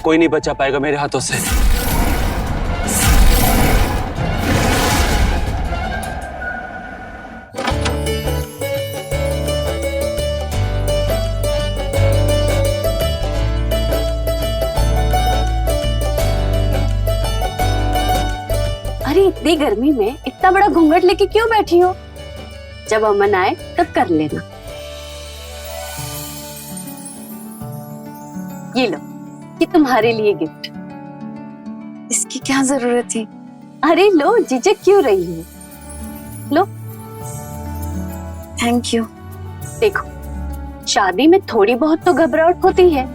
कोई नहीं बचा पाएगा मेरे हाथों से। अरे इतनी गर्मी में इतना बड़ा घूंघट लेके क्यों बैठी हो? जब अमन आए तब कर लेना। ये लो, ये तुम्हारे लिए गिफ्ट। इसकी क्या जरूरत थी? अरे लो, झिझक क्यों रही हो? लो। Thank you. देखो, शादी में थोड़ी बहुत तो घबराहट होती है,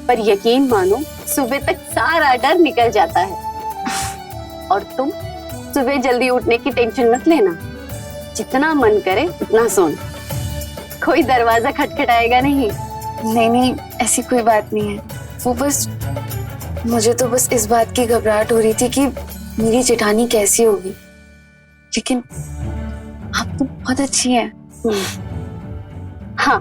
पर यकीन मानो सुबह तक सारा डर निकल जाता है। और तुम सुबह जल्दी उठने की टेंशन मत लेना, जितना मन करे उतना सोना। कोई दरवाजा खटखटाएगा नहीं। नहीं, ऐसी कोई बात नहीं है। वो बस मुझे तो बस इस बात की घबराहट हो रही थी कि मेरी जेठानी कैसी होगी। लेकिन आप तो बहुत अच्छी हैं। हाँ,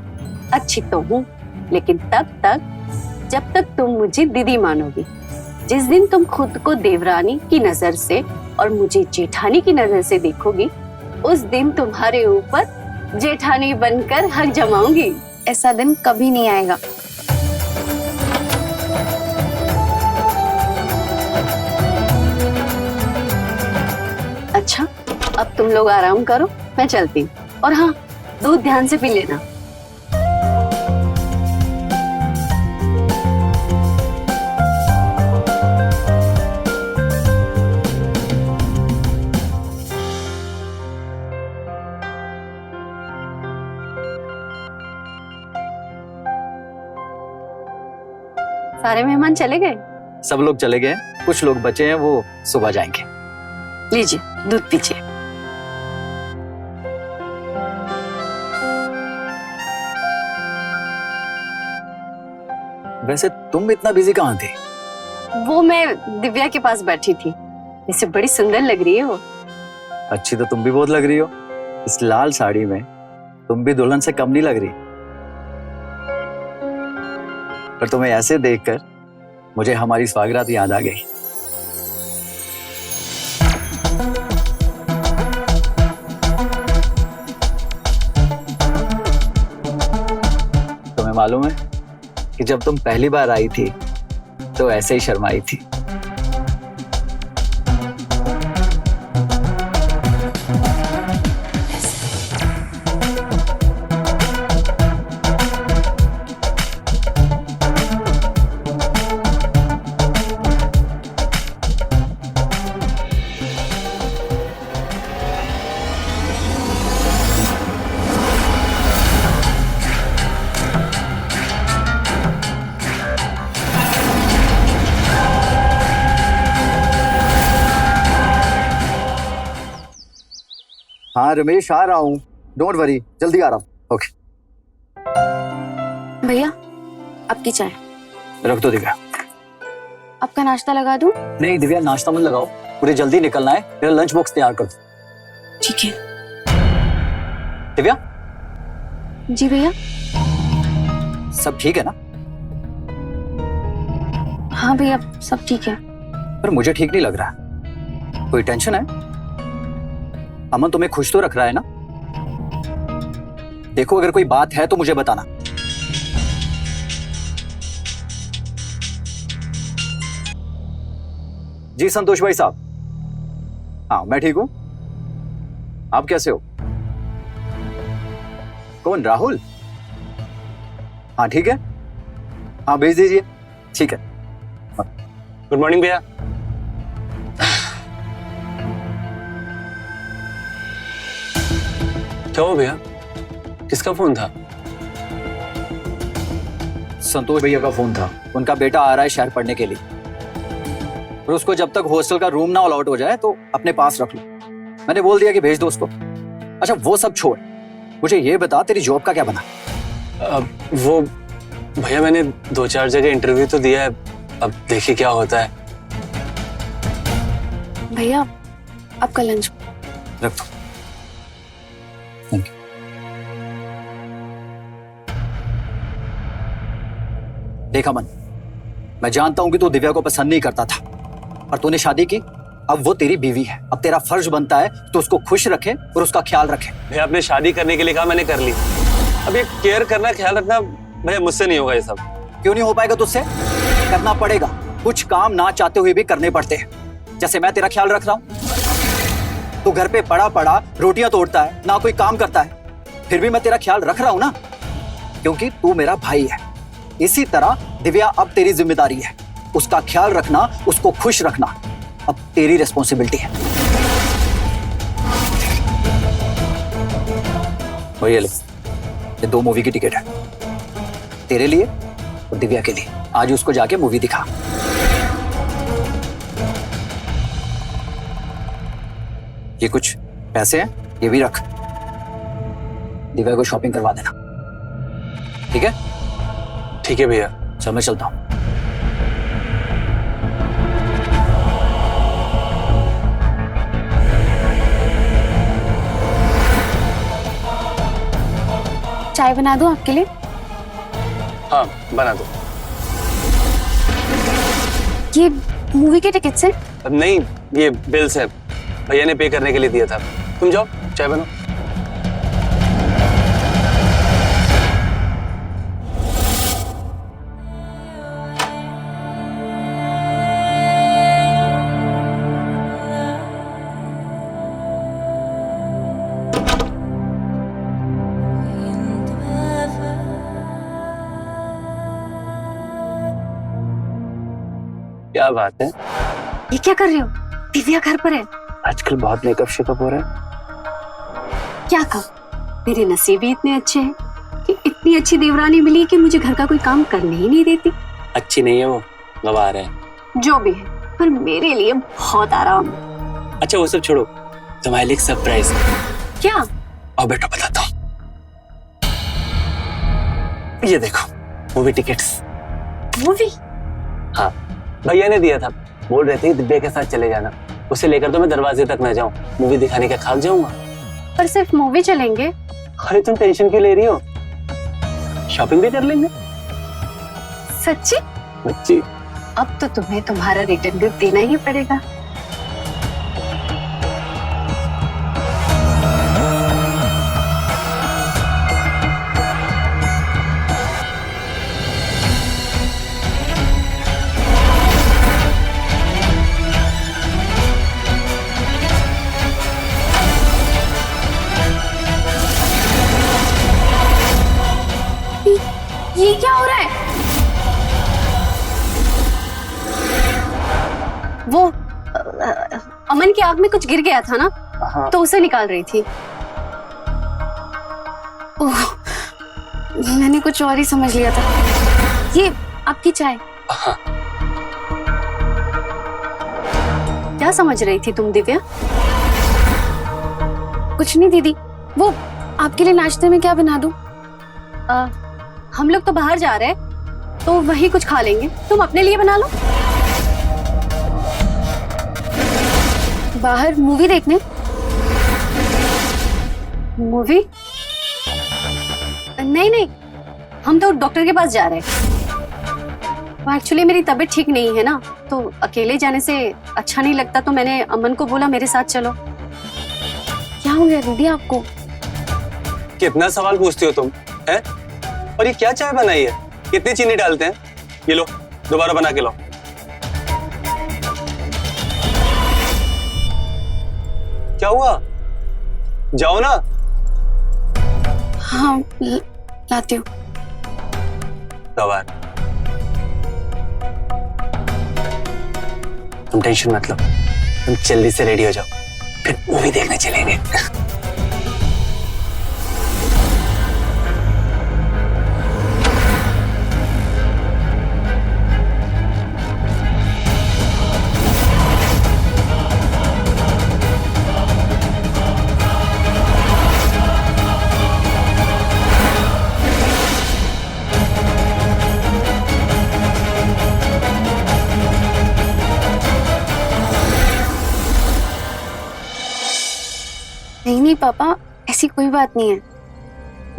अच्छी तो हूँ, लेकिन तब तक जब तक तुम मुझे दीदी मानोगी। जिस दिन तुम खुद को देवरानी की नजर से और मुझे जेठानी की नजर से देखोगी, उस दिन तुम्हारे ऊपर जेठानी बनकर हक जमाऊंगी। ऐसा दिन कभी नहीं आएगा। अच्छा, अब तुम लोग आराम करो, मैं चलती हूँ। और हाँ, दूध ध्यान से पी लेना। सारे मेहमान चले गए? सब लोग चले गए, कुछ लोग बचे हैं, वो सुबह जाएंगे। लीजिए, दूध पीजिए। वैसे तुम इतना बिजी कहाँ थी? वो मैं दिव्या के पास बैठी थी। इसे बड़ी सुंदर लग रही है वो। अच्छी तो तुम भी बहुत लग रही हो। इस लाल साड़ी में तुम भी दुल्हन से कम नहीं लग रही। पर तुम्हें ऐसे देखकर मुझे हमारी स्वागरात याद आ गई। तुम्हें मालूम है कि जब तुम पहली बार आई थी तो ऐसे ही शर्माई थी। हाँ रमेश, आ रहा हूँ, डोंट वरी, जल्दी आ रहा हूँ। ओके भैया, आपकी चाय। रख दो दिव्या। आपका नाश्ता लगा दूं? नहीं दिव्या, नाश्ता मत लगाओ, मुझे जल्दी निकलना है। मेरा लंच बॉक्स तैयार कर दो। ठीक है। दिव्या। जी भैया। सब ठीक है ना? हाँ भैया, सब ठीक है। पर मुझे ठीक नहीं लग रहा। कोई टेंशन है? अमन तुम्हें खुश तो रख रहा है ना? देखो, अगर कोई बात है तो मुझे बताना। जी संतोष भाई साहब। हाँ मैं ठीक हूं। आप कैसे हो? कौन, राहुल? हाँ ठीक है, हाँ भेज दीजिए। ठीक है। गुड मॉर्निंग भैया। क्या हुआ भैया? किसका फोन था? संतोष भैया का फोन था। उनका बेटा आ रहा है शहर पढ़ने के लिए, और उसको जब तक हॉस्टल का रूम ना अलॉट हो जाए तो अपने पास रख लो। मैंने बोल दिया कि भेज दो उसको। अच्छा वो सब छोड़, मुझे ये बता तेरी जॉब का क्या बना? वो भैया मैंने 2-4 जगह इंटरव्यू तो दिया है, अब देखिए क्या होता है। भैया आपका लंच। रख दो। Thank you. देख अमन, मैं जानता हूं कि तू दिव्या को पसंद नहीं करता था, पर तूने शादी की, अब वो तेरी बीवी है। अब तेरा फर्ज बनता है तो उसको खुश रखे और उसका ख्याल रखे। भैया आपने शादी करने के लिए कहा, मैंने कर ली। अब ये केयर करना, ख्याल रखना भैया मुझसे नहीं होगा ये सब। क्यों नहीं हो पाएगा तुझसे? करना पड़ेगा। कुछ काम ना चाहते हुए भी करने पड़ते हैं। जैसे मैं तेरा ख्याल रख रहा हूं। तू घर पे पड़ा पड़ा रोटियां तोड़ता है, ना कोई काम करता है, फिर भी मैं तेरा ख्याल रख रहा हूं ना, क्योंकि तू मेरा भाई है। इसी तरह दिव्या अब तेरी जिम्मेदारी है। उसका ख्याल रखना, उसको खुश रखना अब तेरी रिस्पॉन्सिबिलिटी है। और ये ले, ये 2 मूवी की टिकट है, तेरे लिए और दिव्या के लिए। आज उसको जाके मूवी दिखा। ये कुछ पैसे हैं, ये भी रख। दिव्या को शॉपिंग करवा देना, ठीक है? ठीक है भैया। चल मैं चलता हूं। चाय बना दूं आपके लिए? हाँ बना दो। ये मूवी के टिकट्स हैं? अब नहीं, ये बिल्स है, भैया ने पे करने के लिए दिया था। तुम जाओ चाय बनाओ। क्या बात है, ये क्या कर रहे हो? दिव्या घर पर है। आजकल बहुत मेकअप शेकअप हो रहा है। क्या कहा, मेरे नसीब ही इतने अच्छे हैं कि इतनी अच्छी देवरानी मिली कि मुझे घर का कोई काम करने ही नहीं देती। अच्छी नहीं है वो, गवार है। जो भी है, पर मेरे लिए बहुत आराम है। अच्छा वो सब छोड़ो, तुम्हारे लिए एक सरप्राइज। क्या? आओ बेटा बताता हूँ। ये देखो मूवी टिकट्स। मूवी? हाँ भैया ने दिया था, बोल रहे थे दिव्या के साथ चले जाना। उसे लेकर तो मैं दरवाजे तक ना जाऊं, मूवी दिखाने का खाक जाऊंगा। पर सिर्फ मूवी चलेंगे? अरे तुम टेंशन क्यों ले रही हो, शॉपिंग भी कर लेंगे। सच्ची? बच्ची, अब तो तुम्हें तुम्हारा रिटर्न गिफ्ट देना ही पड़ेगा। ये क्या हो रहा है? वो अमन की आंख में कुछ गिर गया था ना, हाँ। तो उसे निकाल रही थी। ओह, मैंने कुछ और ही समझ लिया था। ये आपकी चाय। हाँ। क्या समझ रही थी तुम दिव्या? कुछ नहीं दीदी, वो आपके लिए नाश्ते में क्या बना दूं? हम लोग तो बाहर जा रहे हैं, तो वही कुछ खा लेंगे। तुम अपने लिए बना लो। बाहर मूवी देखने? मूवी? नहीं नहीं, हम तो डॉक्टर के पास जा रहे हैं। एक्चुअली मेरी तबीयत ठीक नहीं है ना, तो अकेले जाने से अच्छा नहीं लगता, तो मैंने अमन को बोला मेरे साथ चलो। क्या हो गया दीदी आपको? कितना सवाल पूछती हो तुम, हैं? और ये क्या चाय बनाई है, कितनी चीनी डालते हैं? ये लो दोबारा बना के लाओ। क्या हुआ, जाओ ना। हाँ लाती हूँ। गवार, तुम टेंशन मत लो, तुम जल्दी से रेडी हो जाओ, फिर मूवी देखने चलेंगे। नहीं पापा, ऐसी कोई बात नहीं है।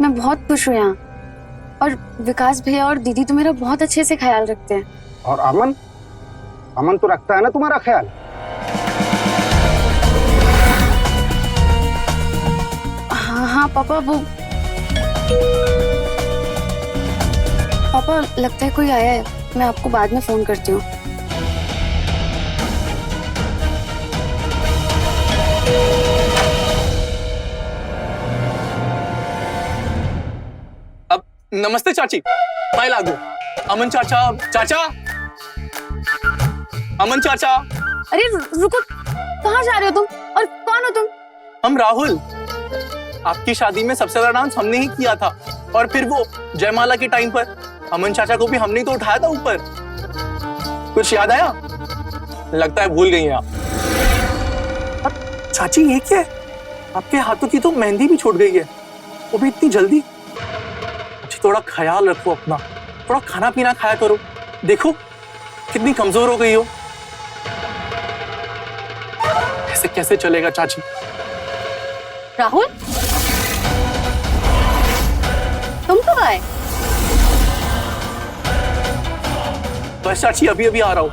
मैं बहुत खुश हूँ यहाँ, और विकास भैया और दीदी तो मेरा बहुत अच्छे से ख्याल रखते हैं। और अमन, अमन तो रखता है ना तुम्हारा ख्याल? हाँ हाँ पापा, वो पापा लगता है कोई आया है, मैं आपको बाद में फोन करती हूँ। अब नमस्ते चाची, मैं ला दूं। अमन चाचा, चाचा, अमन चाचा। अरे रुको, कहाँ जा रहे हो तुम और कौन हो तुम? हम राहुल, आपकी शादी में सबसे ज्यादा डांस हमने ही किया था, और फिर वो जयमाला के टाइम पर अमन चाचा को भी हमने ही तो उठाया था ऊपर। कुछ याद आया? लगता है भूल गई हैं आप। अब चाची ये क्या है? आपके हाथों की तो मेहंदी भी छूट गई है, वो भी इतनी जल्दी। अच्छा, थोड़ा ख्याल रखो अपना, थोड़ा खाना पीना खाया करो। देखो कितनी कमजोर हो गई हो। ऐसे कैसे चलेगा चाची? राहुल, तुम कब आए? बस चाची अभी अभी आ रहा हूं।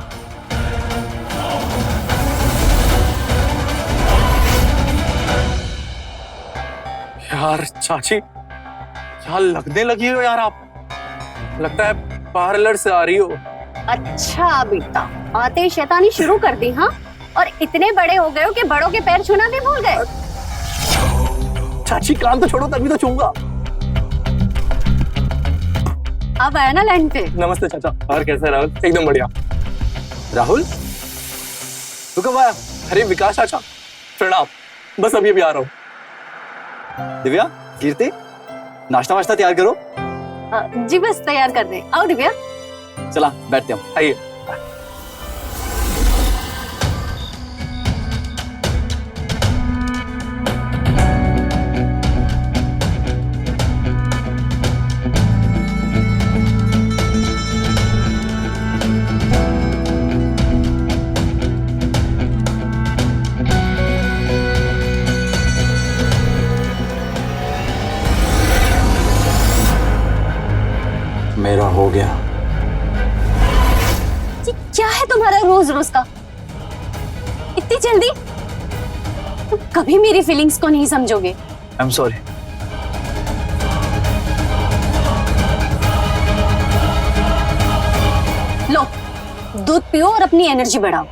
यार चाची, क्या लगने लगी हो यार आप। लगता है पार्लर से आ रही हो। अच्छा बेटा, आते ही शैतानी शुरू कर दी, हाँ? और इतने बड़े हो गए हो कि बड़ों के पैर छूना भी भूल गए। चाची काम तो छोड़ो, तभी तो छूंगा। अब आया ना लाइन पे। नमस्ते चाचा, और कैसे है राहुल? एकदम बढ़िया। राहुल, तू कब आया? अरे विकास चाचा, प्रणाम। बस अभी अभी आ रहा हूँ। दिव्या, कीर्ति, नाश्ता वाश्ता तैयार करो। जी बस तैयार कर दे। आओ दिव्या। चला बैठते हम। आइए। मेरा हो गया। ये क्या है तुम्हारा रोज रोज का? इतनी जल्दी? तुम कभी मेरी फीलिंग्स को नहीं समझोगे। I am sorry. लो, दूध पियो और अपनी एनर्जी बढ़ाओ।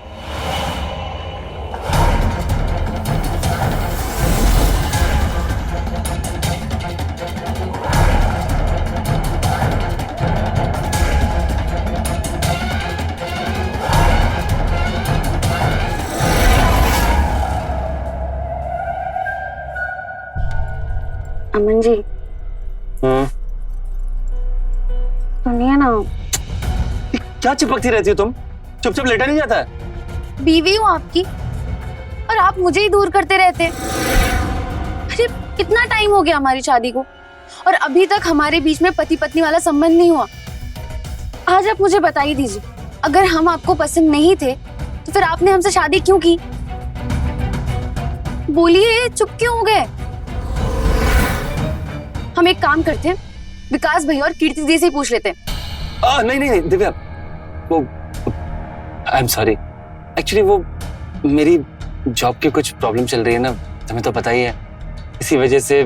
अमन जी, सुनिए ना। क्या चिपकती रहती हो तुम? चुपचाप लेटा नहीं जाता है? बीवी हूँ आपकी और आप मुझे ही दूर करते रहते। अरे कितना टाइम हो गया हमारी शादी को और अभी तक हमारे बीच में पति पत्नी वाला संबंध नहीं हुआ। आज आप मुझे बता ही दीजिए, अगर हम आपको पसंद नहीं थे तो फिर आपने हमसे शादी क्यों की? बोलिए, चुप क्यों हो गए? हम एक काम करते हैं, विकास भैया और कीर्ति दी से ही पूछ लेते हैं। नहीं नहीं दिव्या, वो आई एम सॉरी। एक्चुअली वो मेरी जॉब की कुछ प्रॉब्लम चल रही है ना, तुम्हें तो पता ही है। इसी वजह से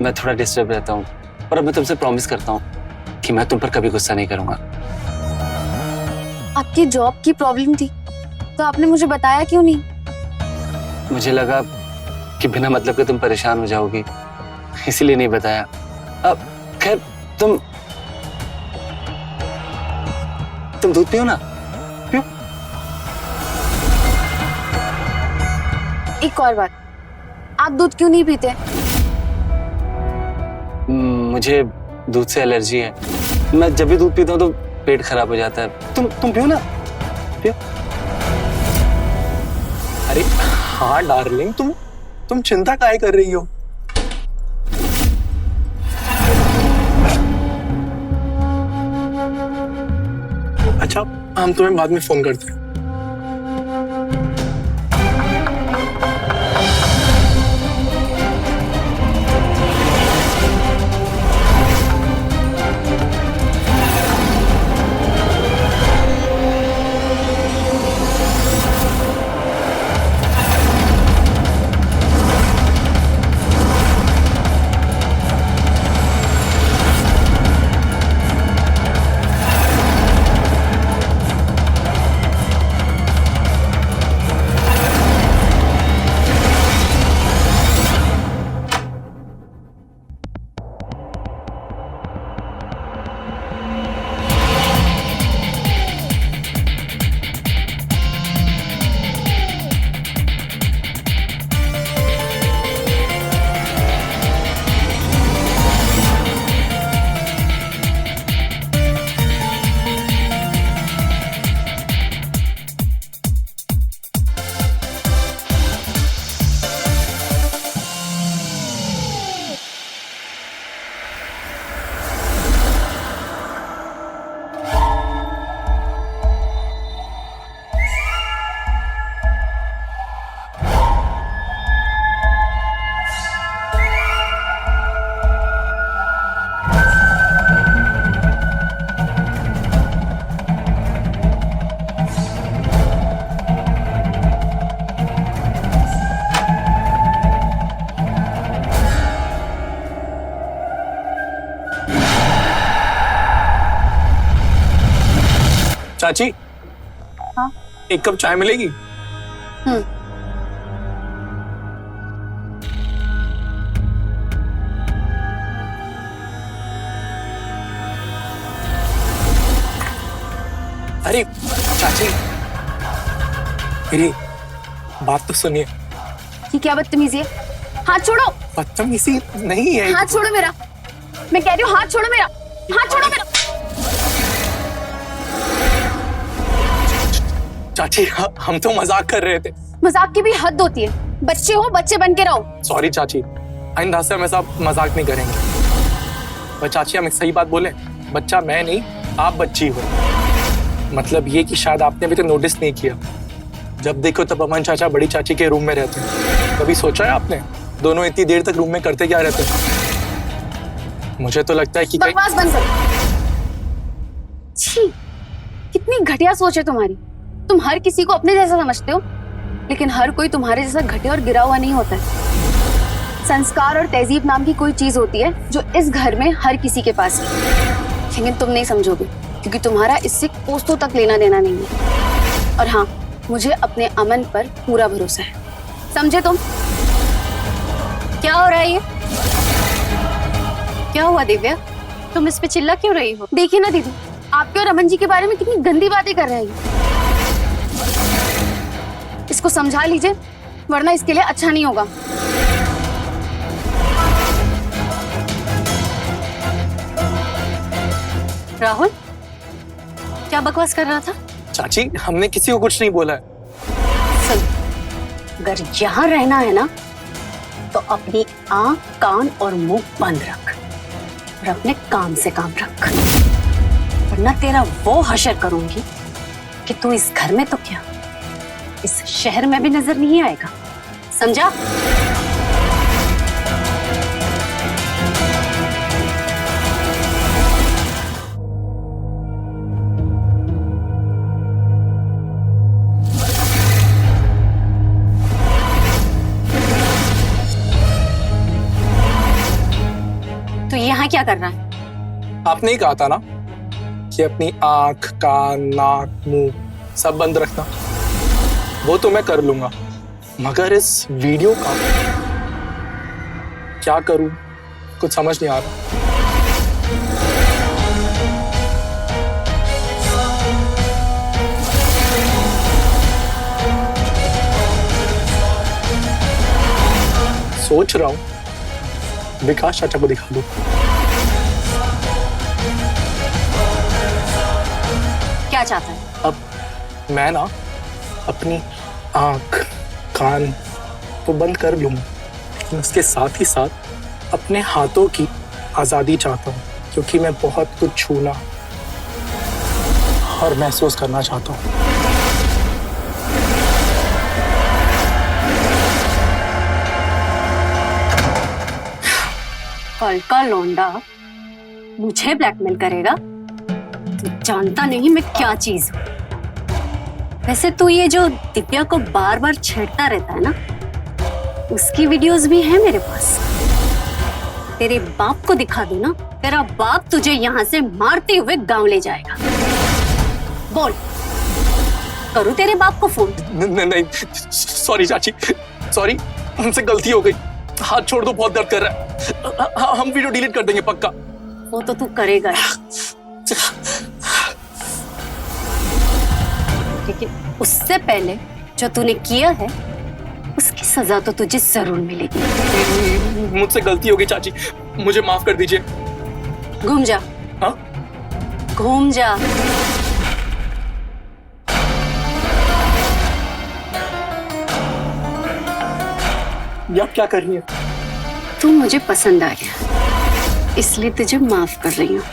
मैं थोड़ा डिस्टर्ब रहता हूँ, और अब मैं तुमसे प्रॉमिस करता हूँ कि मैं तुम पर कभी गुस्सा नहीं करूंगा। आपकी जॉब की प्रॉब्लम थी तो आपने मुझे बताया क्यों नहीं? मुझे लगा कि बिना मतलब के तुम परेशान हो जाओगी, इसीलिए नहीं बताया। अब खैर, तुम दूध पियो ना, पियो। एक और बात, आप दूध क्यों नहीं पीते? मुझे दूध से एलर्जी है। मैं जब भी दूध पीता हूँ तो पेट खराब हो जाता है। तुम पियो ना, पियो। अरे हाँ डार्लिंग, तुम चिंता काहे कर रही हो? अच्छा, हम तुम्हें बाद में फोन करते हैं। चाची, हाँ? एक कप चाय मिलेगी? हम्म। अरे चाची, मेरी बात तो सुनिए। ये क्या बदतमीजी है? हाथ छोड़ो, बदतमीजी नहीं है। हाथ छोड़ो मेरा, मैं कह रही हूँ हाथ छोड़ो मेरा, हाथ छोड़ो मेरा। चाची, हम तो मजाक कर रहे थे। मजाक की भी हद होती है, बच्चे हो बच्चे बन के रहो। सॉरी चाची, आइंदा से हम ऐसा मजाक नहीं करेंगे। पर चाची, हम एक सही बात बोले, बच्चा मैं नहीं, आप बच्ची हो। मतलब ये कि शायद आपने अभी तक नोटिस नहीं किया, जब देखो तब अमन चाचा बड़ी चाची के रूम में रहते हैं। कभी सोचा है आपने दोनों इतनी देर तक रूम में करते क्या रहते हैं? मुझे तो लगता है कि बकवास बंद करो। छी, कितनी घटिया सोच है तुम्हारी। तुम हर किसी को अपने जैसा समझते हो, लेकिन हर कोई तुम्हारे जैसा घटिया और गिरा हुआ नहीं होता है। संस्कार और तहजीब नाम की कोई चीज होती है जो इस घर में हर किसी के पास है, लेकिन तुम नहीं समझोगे क्योंकि तुम्हारा इससे कोसों तक लेना देना नहीं है। और हाँ, मुझे अपने अमन पर पूरा भरोसा है, समझे तुम? क्या हो रहा है ये? क्या हुआ दिव्या, तुम इस पे चिल्ला क्यों रही हो? देखिए ना दीदी, आपके और अमन जी के बारे में कितनी गंदी बातें कर रहे हैं। इसको समझा लीजिए, वरना इसके लिए अच्छा नहीं होगा। राहुल, क्या बकवास कर रहा था? चाची, हमने किसी को कुछ नहीं बोला है। सुन, अगर यहाँ रहना है ना तो अपनी आंख, कान और मुंह बंद रख और अपने काम से काम रख, वरना तेरा वो हशर करूंगी कि तू इस घर में तो क्या, इस शहर में भी नजर नहीं आएगा, समझा? तो यहाँ क्या कर रहा है? आपने ही कहा था ना कि अपनी आंख, कान, नाक, मुंह सब बंद रखना। वो तो मैं कर लूंगा, मगर इस वीडियो का क्या करूं, कुछ समझ नहीं आ रहा। सोच रहा हूं विकास चाचा को दिखा दूं। क्या चाहता है? अब मैं ना अपनी आंख, कान तो बंद कर लूंगा, लेकिन उसके साथ ही साथ अपने हाथों की आजादी चाहता हूँ, क्योंकि मैं बहुत कुछ छूना और महसूस करना चाहता हूँ। कल का लौंडा मुझे ब्लैकमेल करेगा? तू जानता नहीं मैं क्या चीज हूँ। वैसे तू ये जो दिव्या को बार बार छेड़ता रहता है ना, उसकी वीडियोस भी है मेरे पास। तेरे बाप को दिखा दूं ना, तेरा बाप तुझे यहाँ से मारते हुए गांव ले जाएगा। बोल, करूँ तेरे बाप को फोन? नहीं, सॉरी चाची, सॉरी, हमसे गलती हो गई। हाथ छोड़ दो, बहुत दर्द कर रहा है। हम वीडियो डिलीट कर देंगे पक्का। वो तो तू करेगा ही। लेकिन उससे पहले जो तूने किया है उसकी सजा तो तुझे जरूर मिलेगी। मुझसे गलती हो गई चाची, मुझे माफ कर दीजिए। घूम जा। हाँ? घूम जा। ये आप क्या कर रही हैं? तू मुझे पसंद आ गया, इसलिए तुझे माफ कर रही हूँ।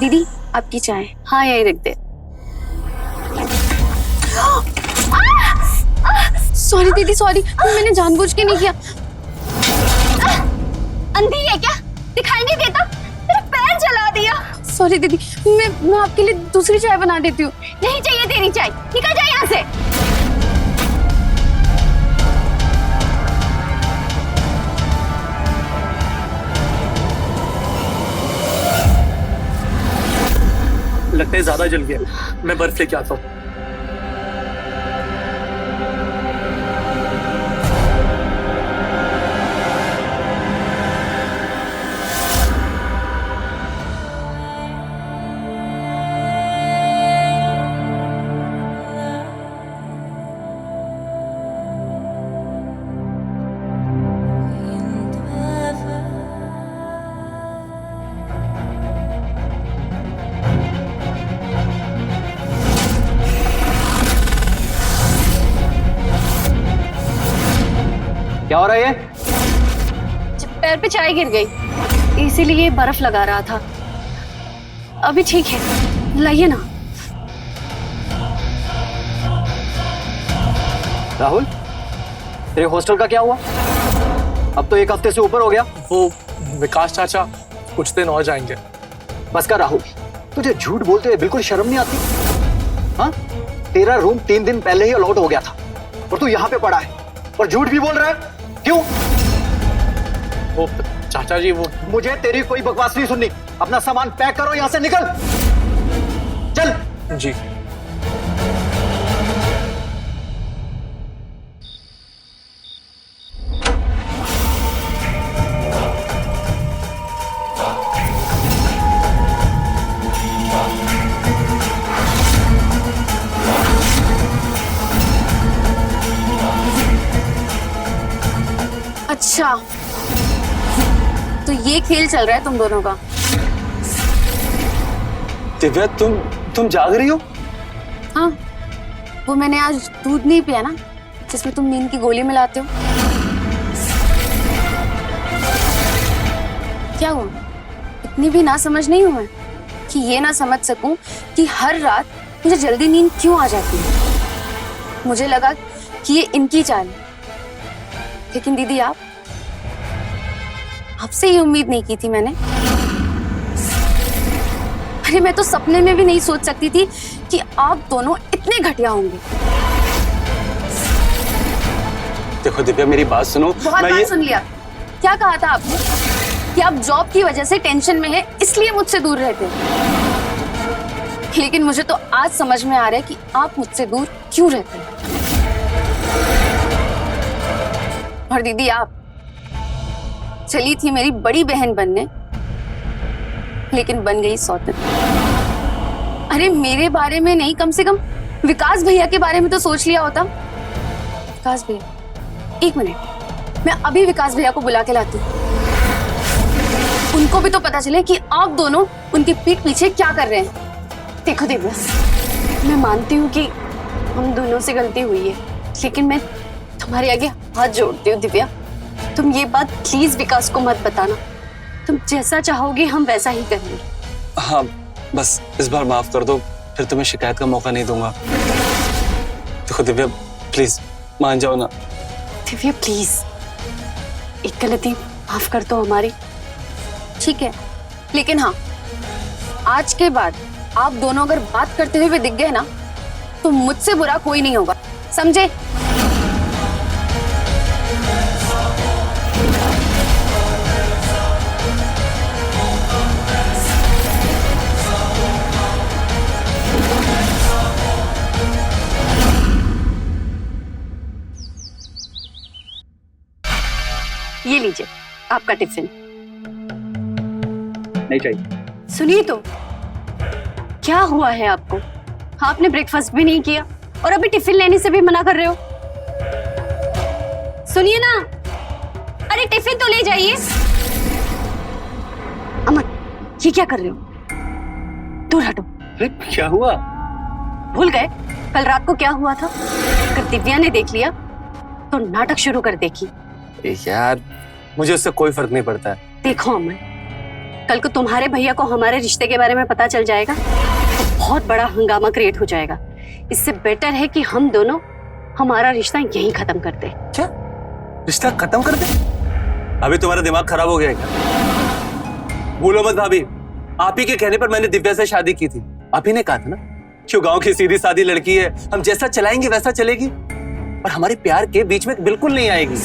दीदी आपकी चाय। हाँ यही रख दे। सॉरी दीदी सॉरी, मैंने जानबूझ के नहीं किया। अंधी है क्या? दिखाई नहीं देता? तेरा पैर जला दिया। सॉरी दीदी, मैं आपके लिए दूसरी चाय बना देती हूँ। नहीं चाहिए तेरी चाय, निकल जा यहाँ से। लगता है ज्यादा जल गया, मैं बर्फ लेके आता हूँ। क्या हो रहा है ये? पैर पे चाय गिर गई, इसीलिए बर्फ लगा रहा था। अभी ठीक है, लाइए ना। राहुल, तेरे हॉस्टल का क्या हुआ? अब तो 1 हफ्ते से ऊपर हो गया। वो विकास चाचा कुछ दिन और जाएंगे। बस कर राहुल, तुझे झूठ बोलते हुए बिल्कुल शर्म नहीं आती? हाँ, तेरा रूम 3 दिन पहले ही अलॉट हो गया था और तू यहाँ पे पड़ा है और झूठ भी बोल रहा है। क्यों? वो चाचा जी, वो मुझे तेरी कोई बकवास नहीं सुननी। अपना सामान पैक करो, यहाँ से निकल। चल। जी। अच्छा, तो ये खेल चल रहा है तुम दोनों का। दिव्या, तुम जाग रही हो? हाँ, वो मैंने आज दूध नहीं पिया ना, जिसमें तुम नींद की गोली मिलाते हो। क्या हुआ? इतनी भी ना समझ नहीं हूं मैं कि ये ना समझ सकूं कि हर रात मुझे जल्दी नींद क्यों आ जाती है। मुझे लगा कि ये इनकी चाल है, लेकिन दीदी आपसे ये उम्मीद नहीं की थी मैंने। अरे मैं तो सपने में भी नहीं सोच सकती थी कि आप दोनों इतने घटिया होंगे। देखो दिव्या, मेरी बात सुनो। बहुत बात सुन लिया। क्या कहा था आपने? कि आप जॉब की वजह से टेंशन में हैं, इसलिए मुझसे दूर रहते हैं। लेकिन मुझे तो आज समझ में आ रहा है कि आप मुझसे दूर क्यों रहते हैं। और दीदी, आप चली थी मेरी बड़ी बहन बनने, लेकिन बन गई सौतन। अरे मेरे बारे में नहीं, कम से कम विकास भैया के बारे में तो सोच लिया होता। विकास भैया, 1 मिनट, मैं अभी विकास भैया को बुला के लाती हूँ। उनको भी तो पता चले कि आप दोनों उनके पीठ पीछे क्या कर रहे हैं। देखो दिव्या, मैं मानती हूँ कि हम दोनों से गलती हुई है, लेकिन मैं तुम्हारे आगे हाथ जोड़ती हूँ दिव्या। तुम ये बात प्लीज विकास को मत बताना। तुम जैसा चाहोगे हम वैसा ही करेंगे। हाँ, बस इस बार माफ कर दो, फिर तुम्हें शिकायत का मौका नहीं दूंगा। देखो दिव्या, प्लीज मान जाओ ना। दिव्या प्लीज, एक गलती माफ कर दो हमारी। ठीक है, लेकिन हाँ, आज के बाद आप दोनों अगर बात करते हुए दिख गए ना, तो मुझसे बुरा कोई नहीं होगा, समझे? ये लीजिए आपका टिफिन। नहीं चाहिए। सुनिए तो, क्या हुआ है आपको? आपने ब्रेकफास्ट भी नहीं किया और अभी टिफिन लेने से भी मना कर रहे हो। सुनिए ना, अरे टिफिन तो ले जाइए। अमन, ये क्या कर रहे हो? दूर हटो। अरे क्या हुआ? भूल गए कल रात को क्या हुआ था? अगर दिव्या ने देख लिया तो नाटक शुरू कर देगी। यार, मुझे उससे कोई फर्क नहीं पड़ता है। देखो अमन, कल को तुम्हारे भैया को हमारे रिश्ते के बारे में पता चल जाएगा तो बहुत बड़ा हंगामा क्रिएट हो जाएगा। इससे बेटर है कि हम दोनों हमारा रिश्ता यहीं खत्म कर दे। क्या रिश्ता खत्म कर दे? अभी तुम्हारा दिमाग खराब हो गया है क्या? भूलो मत भाभी, आप ही के कहने पर मैंने दिव्या से शादी की थी। आप ही ने कहा था ना, क्यों गांव की सीधी सादी लड़की है, हम जैसा चलाएंगे वैसा चलेगी और हमारे प्यार के बीच में बिल्कुल नहीं आएगी।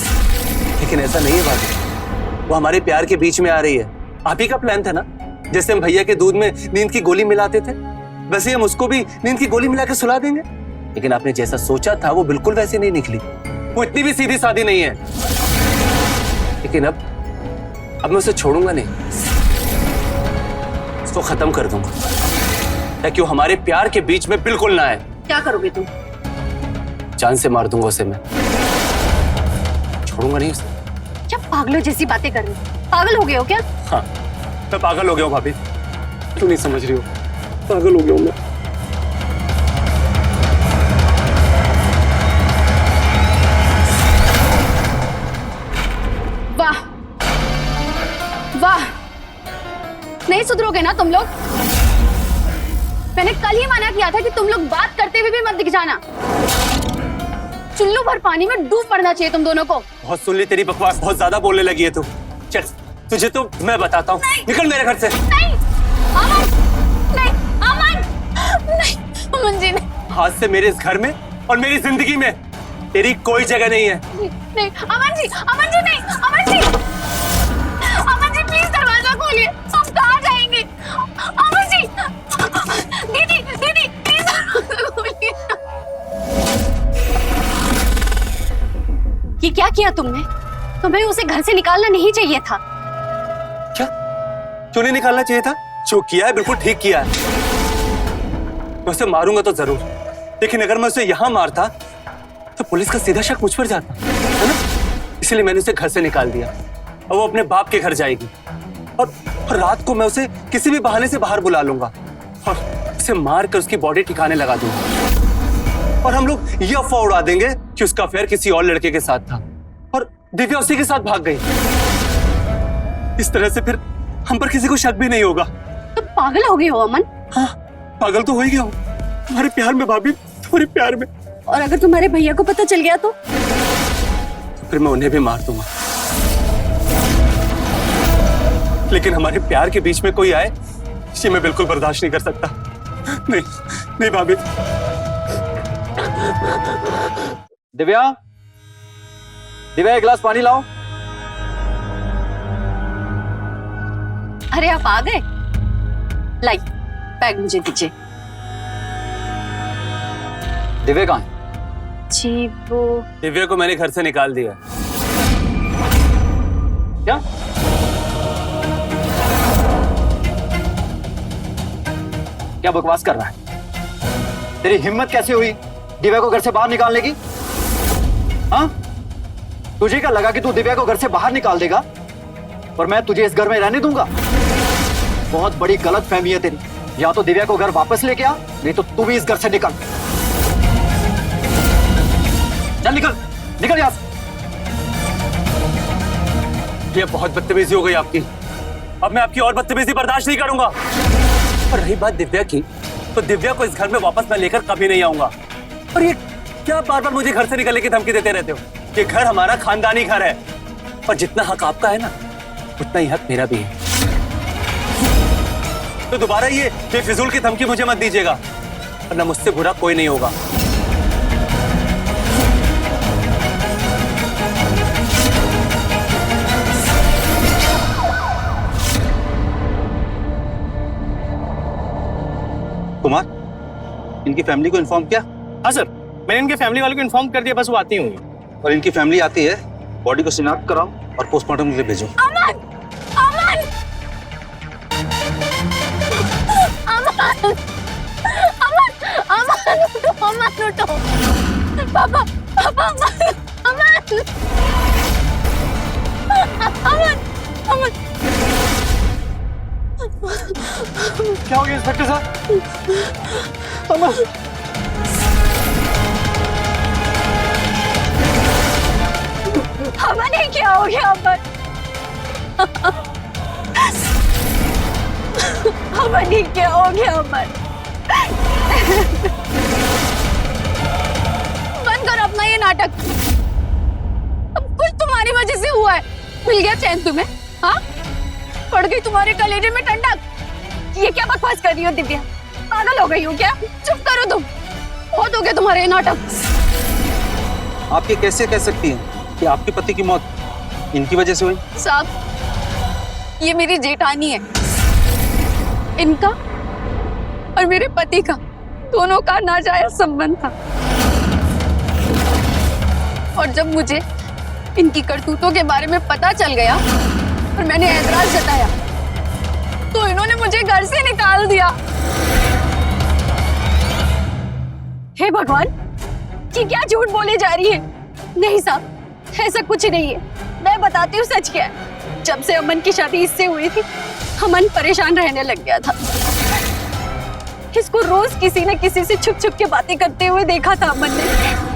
लेकिन ऐसा नहीं है भाभी, वो हमारे प्यार के बीच में आ रही है। आप ही का प्लान था ना, जैसे हम भैया के दूध में नींद की गोली मिलाते थे वैसे हम उसको भी नींद की गोली मिला के सुला देंगे। लेकिन आपने जैसा सोचा था वो बिल्कुल वैसे नहीं निकली, वो इतनी भी सीधी सादी नहीं है। लेकिन अब मैं उसे छोड़ूंगा नहीं, उसको खत्म कर दूंगा ताकि वो हमारे प्यार के बीच में बिल्कुल ना आए। क्या करोगे तुम? जान से मार दूंगा उसे मैं, छोड़ूंगा नहीं उसे। क्या पागलों जैसी बातें कर रहे हो? पागल हो गए हो क्या? हाँ, मैं पागल हो गया हूँ भाभी, क्यों नहीं समझ रही हो? पागल हो गया हूँ मैं। वाह वाह, नहीं सुधरोगे ना तुम लोग? मैंने कल ही मना किया था कि तुम लोग बात करते हुए भी मत दिख जाना। चुल्लू भर पानी में डूब पड़ना चाहिए तुम दोनों को। बहुत सुन ली तेरी बकवास, बहुत ज्यादा बोलने लगी है तू। चल तुझे तो मैं बताता हूँ, निकल मेरे घर से। नहीं अमन, नहीं अमन, नहीं अमन जी नहीं। आज से मेरे इस घर में और मेरी जिंदगी में तेरी कोई जगह नहीं है। नहीं अमन जी, अमन जी नहीं, अमन जी, अमन जी प्लीज दरवाजा खोलिए, हम कहाँ जाएंगे? अमन जी, दीदी दीदी प्लीज दरवाजा खोलिए। ये क्या किया तुमने? तुम्हें उसे घर से निकालना नहीं चाहिए था। क्या? क्यों नहीं निकालना चाहिए था? जो किया है बिल्कुल ठीक किया है। मैं उसे मारूंगा तो जरूर, लेकिन अगर मैं उसे यहाँ मारता तो पुलिस का सीधा शक मुझ पर जाता है ना। इसलिए मैंने उसे घर से निकाल दिया और वो अपने बाप के घर जाएगी और रात को मैं उसे किसी भी बहाने से बाहर बुला लूंगा और उसे मार कर उसकी बॉडी ठिकाने लगा दूंगा और हम लोग ये अफवाह उड़ा देंगे कि उसका अफेयर किसी और लड़के के साथ था और दिव्या उसी के साथ भाग गई। इस तरह से फिर हम पर किसी को शक भी नहीं होगा। तुम पागल हो गए हो अमन। हाँ, पागल तो हो ही गया हूँ तुम्हारे प्यार में भाभी, तुम्हारे प्यार में। और अगर तुम्हारे भैया को पता चल गया तो फिर मैं उन्हें भी मार दूंगा। लेकिन हमारे प्यार के बीच में कोई आए इसे मैं बिल्कुल बर्दाश्त नहीं कर सकता। नहीं नहीं भाभी। दिव्या, दिव्या एक गिलास पानी लाओ। अरे आप आ गए? लाई बैग मुझे दीजिए। दिव्या कहाँ है? जी वो दिव्या को मैंने घर से निकाल दिया। क्या? क्या बकवास कर रहा है? तेरी हिम्मत कैसे हुई दिव्या को घर से बाहर निकालने की? हाँ, तुझे क्या लगा कि तू दिव्या को घर से बाहर निकाल देगा और मैं तुझे इस घर में रहने दूंगा? बहुत बड़ी गलतफहमी है तेरी। या तो दिव्या को घर वापस लेके आ, नहीं तो तू भी इस घर से निकल। चल निकल, निकल यहां से। ये बहुत बदतमीजी हो गई आपकी। अब मैं आपकी और बदतमीजी बर्दाश्त नहीं करूंगा। और रही बात दिव्या की, तो दिव्या को इस घर में वापस मैं लेकर कभी नहीं आऊंगा। और ये क्या बार बार मुझे घर से निकलने की धमकी देते रहते हो? ये घर हमारा खानदानी घर है और जितना हक आपका है ना, उतना ही हक मेरा भी है। तो दोबारा ये बेफिजूल की धमकी मुझे मत दीजिएगा, वरना मुझसे बुरा कोई नहीं होगा। कुमार, इनकी फैमिली को इन्फॉर्म किया? हाँ सर, मैंने इनके फैमिली वालों को इन्फॉर्म कर दिया, बस वो आती होंगी। और इनकी फैमिली आती है, बॉडी को शिनाख्त कराओ और पोस्टमार्टम के लिए भेजो। अमन, अमन, अमन, अमन, अमन उठो, पापा, पापा, अमन, अमन, अमन, क्या हो गया इंस्पेक्टर साहब? अमन, अमन, क्या हो गया अमन? अमन ये क्या हो गया अमन? बंद करो अपना ये नाटक। अब कुछ तुम्हारी वजह से हुआ है। मिल गया चैन तुम्हें? हाँ, पड़ गई तुम्हारे कलेजे में ठंडक। ये क्या बकवास कर रही हो दिव्या? पागल हो गई हो क्या? चुप करो तुम, बहुत हो गया तुम्हारे ये नाटक। आप ये कैसे कह सकती हैं कि आपके पति की मौत इनकी वजह से हुई? साहब, ये मेरी जेठानी है। इनका और मेरे पति का दोनों का नाजायज संबंध था, और जब मुझे इनकी करतूतों के बारे में पता चल गया और मैंने ऐतराज जताया तो इन्होंने मुझे घर से निकाल दिया। हे भगवान, ये क्या झूठ बोली जा रही है? नहीं साहब, ऐसा कुछ नहीं है। मैं बताती हूँ सच क्या है। जब से अमन की शादी इससे हुई थी, अमन परेशान रहने लग गया था। इसको रोज किसी न किसी से छुप छुप के बातें करते हुए देखा था अमन ने।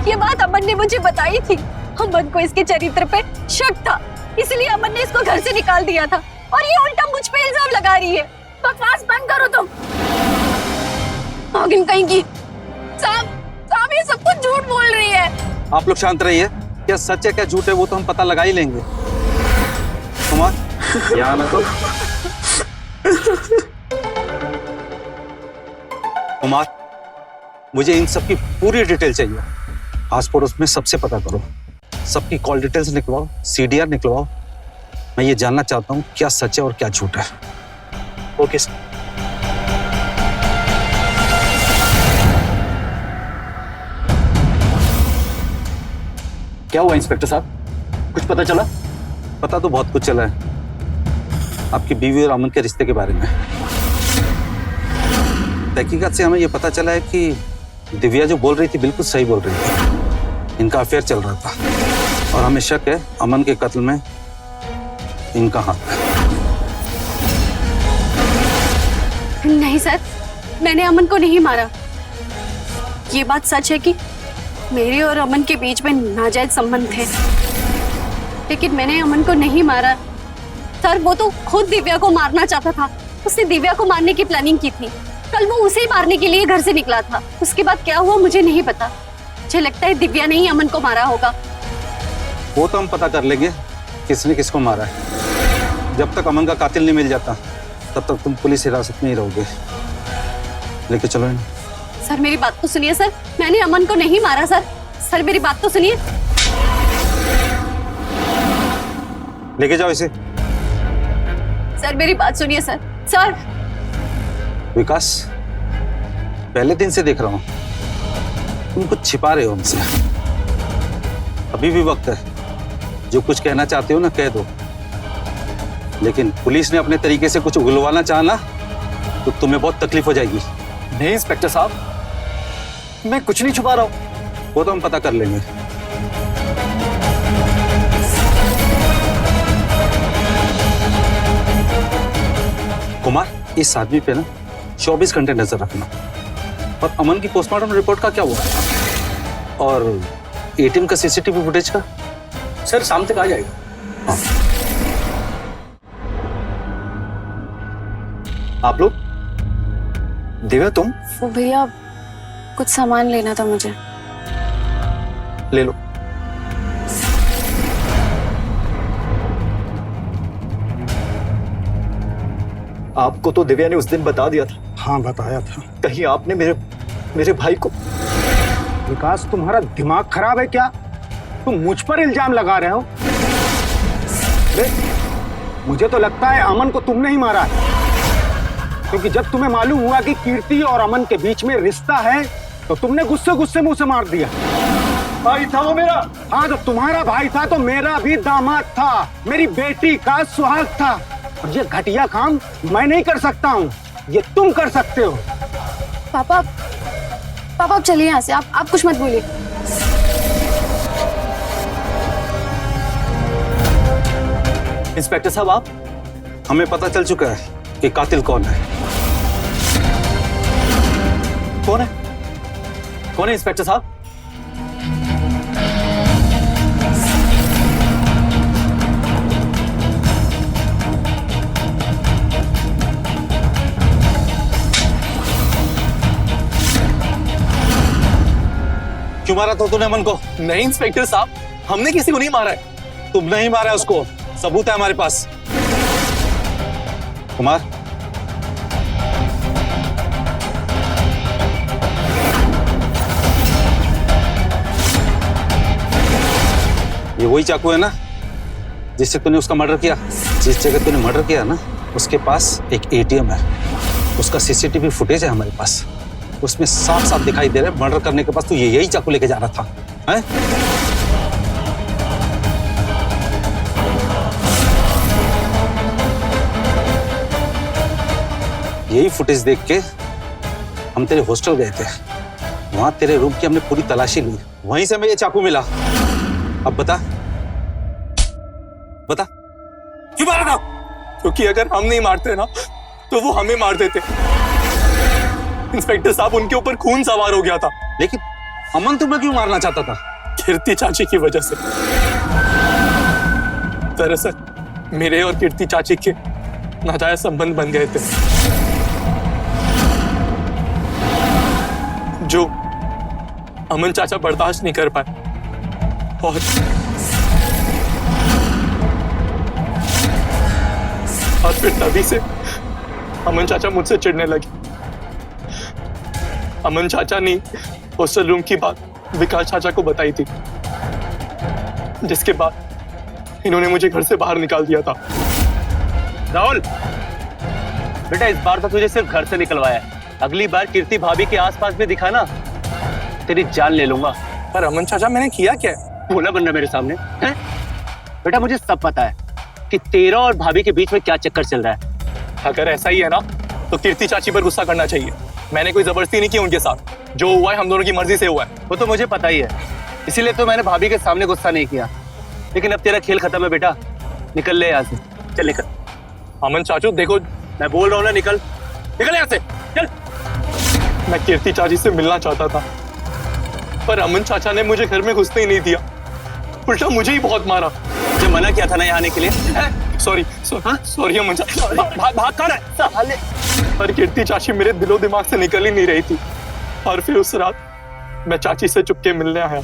ये बात अमन ने मुझे बताई थी। अमन को इसके चरित्र पे शक था, इसलिए अमन ने इसको घर से निकाल दिया था, और ये उल्टा मुझ पे इल्जाम लगा रही है। बकवास बंद करो तुम, आगिन कहीं की। साहब ये सब कुछ झूठ बोल रही है। आप लोग शांत रहिए। क्या सच है क्या झूठ है वो तो हम पता लगा ही लेंगे। कुमार, यहाँ ना तो। कुमार, मुझे इन सब की पूरी डिटेल चाहिए। आस पड़ोस में सबसे पता करो, सबकी कॉल डिटेल्स निकलवाओ, सीडीआर निकलवाओ। मैं ये जानना चाहता हूँ क्या सच है और क्या झूठ है। Okay sir. क्या हुआ इंस्पेक्टर साहब, कुछ पता चला? पता तो बहुत कुछ चला है आपकी बीवी और अमन के रिश्ते के बारे में। तहकीकात से हमें यह पता चला है कि दिव्या जो बोल रही थी बिल्कुल सही बोल रही थी। इनका अफेयर चल रहा था और हमें शक है अमन के कत्ल में इनका हाथ है। नहीं सर, मैंने अमन को नहीं मारा। ये बात सच है कि मेरे और अमन के बीच में नाजायज संबंध थे, लेकिन मैंने अमन को नहीं मारा। सर, वो तो खुद दिव्या को मारना चाहता था। उसने दिव्या को मारने की प्लानिंग की थी। कल वो उसे मारने के लिए घर से निकला था। उसके बाद क्या हुआ मुझे नहीं पता। मुझे लगता है दिव्या ने ही अमन को मारा होगा। वो तो हम पता कर लेंगे किसने किसको मारा है। जब तक अमन का कातिल नहीं मिल जाता तब तक तुम पुलिस हिरासत में ही रहोगे। लेके चलो इन्हें। सर मेरी बात तो सुनिए सर, मैंने अमन को नहीं मारा सर। सर मेरी बात तो सुनिए। लेके जाओ इसे। सर मेरी बात सुनिए सर। सर विकास, पहले दिन से देख रहा हूं तुम कुछ छिपा रहे हो हमसे। अभी भी वक्त है, जो कुछ कहना चाहते हो ना कह दो। लेकिन पुलिस ने अपने तरीके से कुछ उगलवाना चाहा ना तो तुम्हें बहुत तकलीफ हो जाएगी। नहीं इंस्पेक्टर साहब, मैं कुछ नहीं छुपा रहा हूं। वो तो हम पता कर लेंगे। कुमार, इस आदमी पे ना 24 घंटे नजर रखना। और अमन की पोस्टमार्टम रिपोर्ट का क्या हुआ? और एटीएम का सीसीटीवी फुटेज का? सर शाम तक आ जाएगा। हाँ। आप लोग? दिव्या तुम? वो भैया, कुछ सामान लेना था मुझे। ले लो। आपको तो दिव्या ने उस दिन बता दिया था। हाँ, बताया था। कहीं आपने मेरे भाई को? विकास, तुम्हारा दिमाग खराब है क्या? तुम मुझ पर इल्जाम लगा रहे हो। मुझे तो लगता है अमन को तुमने ही मारा है, क्योंकि जब तुम्हें मालूम हुआ कि कीर्ति और अमन के बीच में रिश्ता है तो तुमने गुस्से गुस्से मुंह से मार दिया। भाई था वो मेरा। हाँ, तो तुम्हारा भाई था तो मेरा भी दामाद था, मेरी बेटी का सुहाग था। और ये घटिया काम मैं नहीं कर सकता हूँ, ये तुम कर सकते हो। पापा आप चलिए यहाँ से। आप कुछ मत बोलिए। इंस्पेक्टर साहब आप? हमें पता चल चुका है कि कातिल कौन है। कौन है? कौन है इंस्पेक्टर साहब? मारा तो तूने अमन को? नहीं इंस्पेक्टर साहब, हमने किसी को नहीं मारा है। तुमने ही मारा उसको, सबूत है हमारे पास। कुमार, ये वही चाकू है ना जिससे तूने उसका मर्डर किया? जिस जगह तूने मर्डर किया ना उसके पास एक एटीएम है, उसका सीसीटीवी फुटेज है हमारे पास, उसमें साफ साफ दिखाई दे रहा है मर्डर करने के पास तू यही चाकू लेके जा रहा था, हैं? यही फुटेज देख के हम तेरे हॉस्टल गए थे, वहां तेरे रूम की हमने पूरी तलाशी ली, वहीं से हमें ये चाकू मिला। अब बता बता क्यों मारा था? क्योंकि अगर हम नहीं मारते ना तो वो हमें मार देते। इंस्पेक्टर साहब, उनके ऊपर खून सवार हो गया था। लेकिन अमन तुम्हें क्यों मारना चाहता था? कीर्ति चाची की वजह से। दरअसल मेरे और कीर्ति चाची के नाजायज संबंध बन गए थे, जो अमन चाचा बर्दाश्त नहीं कर पाए और फिर तभी से अमन चाचा मुझसे चिढ़ने लगे। अमन चाचा ने हॉस्टल रूम की बात विकास चाचा को बताई थी, जिसके बाद इन्होंने मुझे घर से बाहर निकाल दिया था। राहुल बेटा, इस बार तो तुझे सिर्फ घर से निकलवाया है, अगली बार कीर्ति भाभी के आसपास भी दिखा ना, तेरी जान ले लूंगा। पर अमन चाचा, मैंने किया क्या? भोला बन रहा मेरे सामने है? बेटा मुझे सब पता है कि तेरा और भाभी के बीच में क्या चक्कर चल रहा है। अगर ऐसा ही है ना तो कीर्ति चाची पर गुस्सा करना चाहिए। मैंने कोई जबरदस्ती नहीं की उनके साथ, जो हुआ है हम दोनों की मर्जी से हुआ है। वो तो मुझे पता ही है, इसीलिए तो मैंने भाभी के सामने गुस्सा नहीं किया। लेकिन अब तेरा खेल खत्म है बेटा, निकल ले यहाँ से, चल निकल। अमन चाचू देखो, मैं बोल रहा हूँ ना, निकल निकल यहाँ से, चल। मैं कीर्ति चाची से मिलना चाहता था, पर अमन चाचा ने मुझे घर में घुसने ही नहीं दिया, उल्टा मुझे ही बहुत मारा। मुझे मना किया था ना यहाँ आने के लिए। सॉरी अमन चाचा। भाग कर साले। पर कीर्ति चाची मेरे दिलो दिमाग से निकल ही नहीं रही थी, और फिर उस रात मैं चाची से चुपके मिलने आया।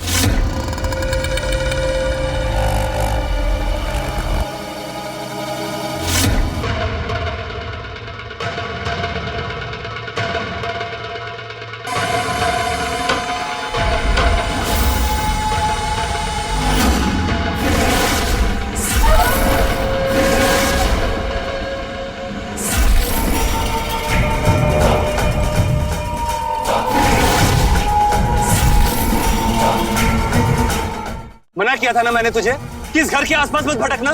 मना किया था ना मैंने तुझे कि इस घर के आसपास मत भटकना।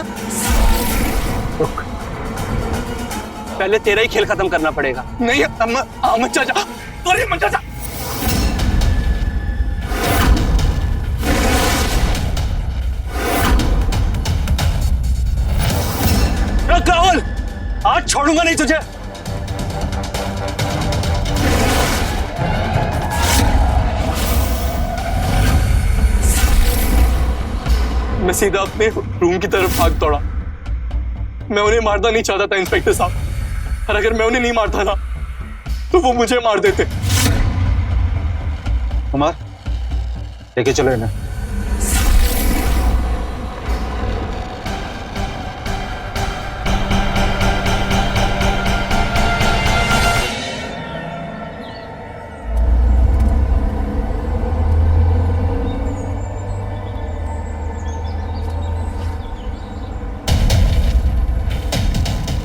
पहले तेरा ही खेल खत्म करना पड़ेगा। नहीं अमन चाचा, सॉरी अमन चाचा। राहुल, आज छोड़ूंगा नहीं तुझे। मैं सीधा अपने रूम की तरफ भाग दौड़ा। मैं उन्हें मारना नहीं चाहता था इंस्पेक्टर साहब, और अगर मैं उन्हें नहीं मारता ना तो वो मुझे मार देते। कुमार, लेके चलो इन्हें।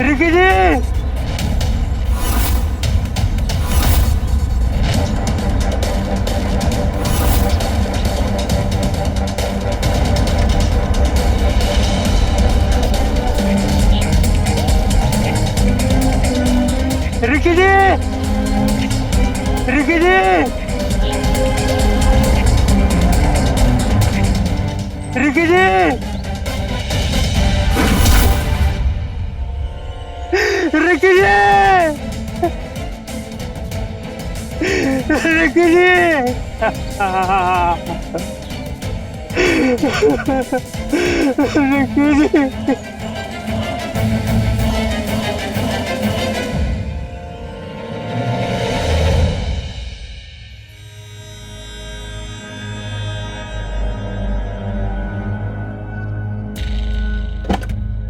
रिकी जी, रिकी जी, रिकी जी, रिकी जी, रिकी जी, रिकी जी, रिकी जी।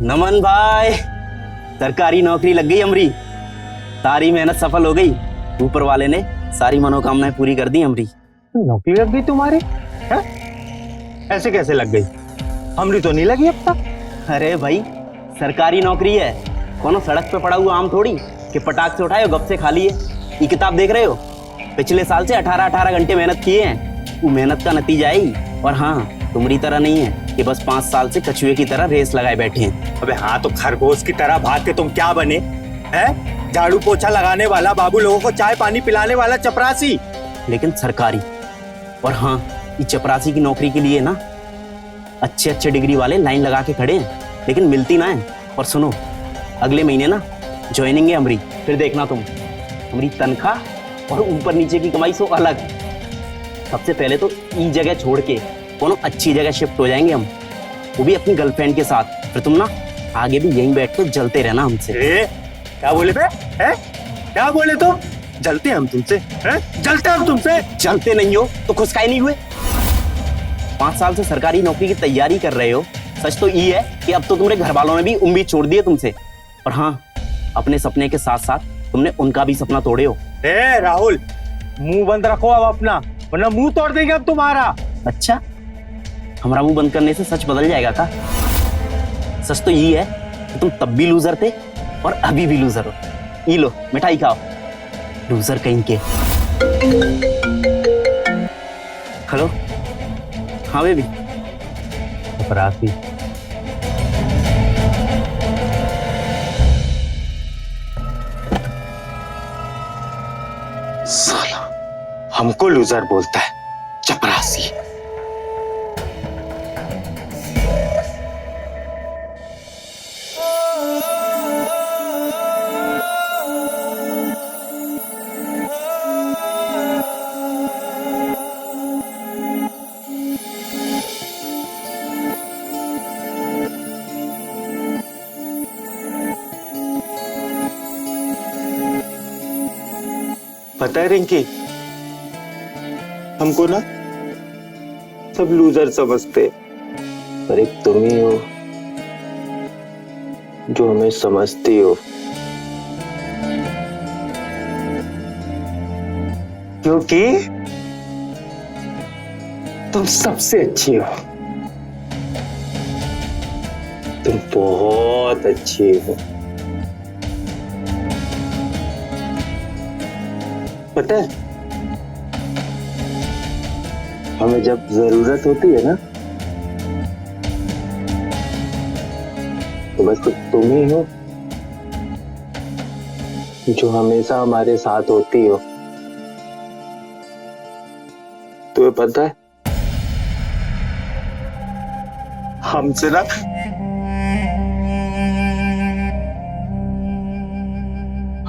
नमन भाई, सरकारी नौकरी लग गई हमारी। सारी मेहनत सफल हो गई। ऊपर वाले ने सारी मनोकामनाएं पूरी कर दी हमारी। नौकरी लग गई तुम्हारी? है? ऐसे कैसे लग गई? हमरी तो नहीं लगी अब तक। अरे भाई, सरकारी नौकरी है, कोनो सड़क पे पड़ा हुआ आम थोड़ी कि पटाख से उठाए गप से खा लिए। ये किताब देख रहे हो, पिछले साल से 18-18 घंटे मेहनत किए हैं। वो मेहनत का नतीजा ही। और हाँ, तुम्हारी तरह नहीं है कि बस 5 साल से कछुए की तरह रेस लगाए बैठे हैं। अबे हाँ, तो खरगोश की तरह भाग के तुम क्या बने? हैं? झाड़ू पोछा लगाने वाला, बाबू लोगों को चाय पानी पिलाने वाला चपरासी। लेकिन सरकारी। और हाँ, ये चपरासी की नौकरी के लिए ना अच्छे अच्छे डिग्री वाले लाइन लगा के खड़े हैं, लेकिन मिलती ना है। और सुनो, अगले महीने ना ज्वाइनिंग है हमारी। फिर देखना तुम, हमारी तनख्वाह और ऊपर नीचे की कमाई सो अलग। सबसे पहले तो ये जगह छोड़ के कोनो अच्छी जगह शिफ्ट हो जाएंगे हम, वो भी अपनी गर्लफ्रेंड के साथ। फिर तुम ना आगे भी यहीं बैठ कर जलते रहना हमसे। क्या बोले बे? हैं? क्या बोले तुम? जलते हम तुमसे? हैं? जलते हम तुमसे? जलते नहीं हो तो खुशकाई नहीं हुए? 5 साल से सरकारी नौकरी की तैयारी कर रहे हो। सच तो ये है कि अब तो तुम्हारे घर वालों ने भी उम्मीद छोड़ दी है तुमसे। और हाँ, अपने सपने के साथ साथ तुमने उनका भी सपना तोड़े हो। राहुल, मुंह बंद रखो अब अपना, वरना मुंह तोड़ देंगे अब तुम्हारा। अच्छा, हमारा मुंह बंद करने से सच बदल जाएगा का? सच तो ये है कि तुम तब भी लूजर थे और अभी भी लूजर हो। ये लो मिठाई खाओ, लूजर कहीं के। हेलो, हाँ बेबी। चपरासी। साला हमको लूजर बोलता है, चपरासी। पता है रिंकी, हमको ना सब लूजर समझते, पर एक तुम ही हो जो हमें समझती हो। क्योंकि तुम सबसे अच्छी हो। तुम बहुत अच्छी हो। पता है, हमें जब जरूरत होती है ना, तो बस तुम ही हो जो हमेशा हमारे साथ होती हो। तुम्हें पता है, हमसे ना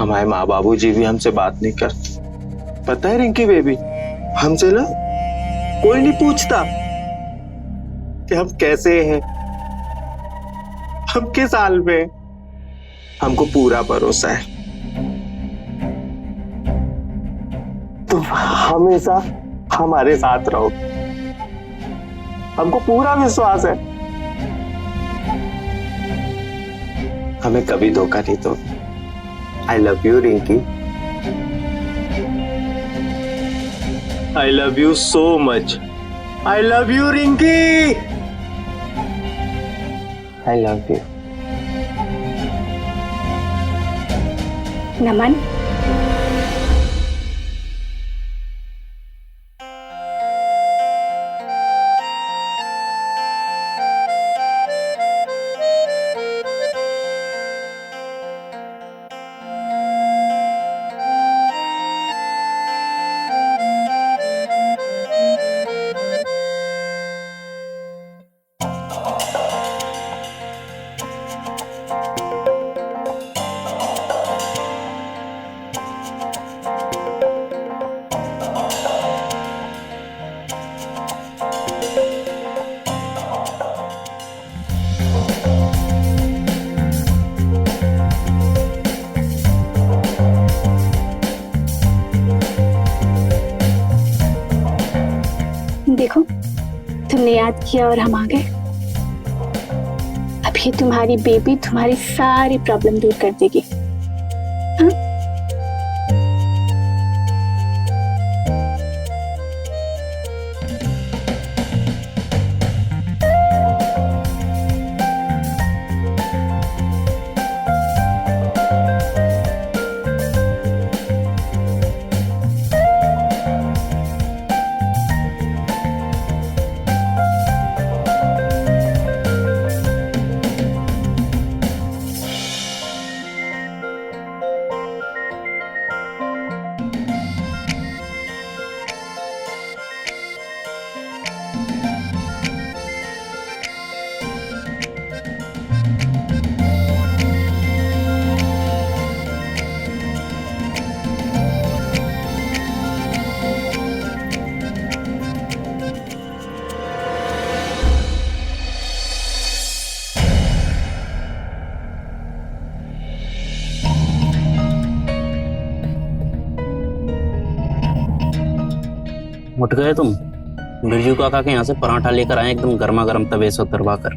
हमारे माँ बाबू जी भी हमसे बात नहीं करते। पता है रिंकी बेबी, हमसे ना कोई नहीं पूछता कि हम कैसे हैं, हम किस हाल में। हमको पूरा भरोसा है तुम हमेशा हमारे साथ रहो। हमको पूरा विश्वास है, हमें कभी धोखा नहीं दो। I love you Rinki. I love you so much. I love you, Rinky. I love you. नमन, देखो तुमने याद किया और हम आ गए। अभी अभी तुम्हारी बेबी तुम्हारी सारी प्रॉब्लम दूर कर देगी। हाँ? उठ गए तुम? बिरजू काका के यहाँ से पराठा लेकर आए, एकदम गर्मा गर्म तवे से उतरवा कर।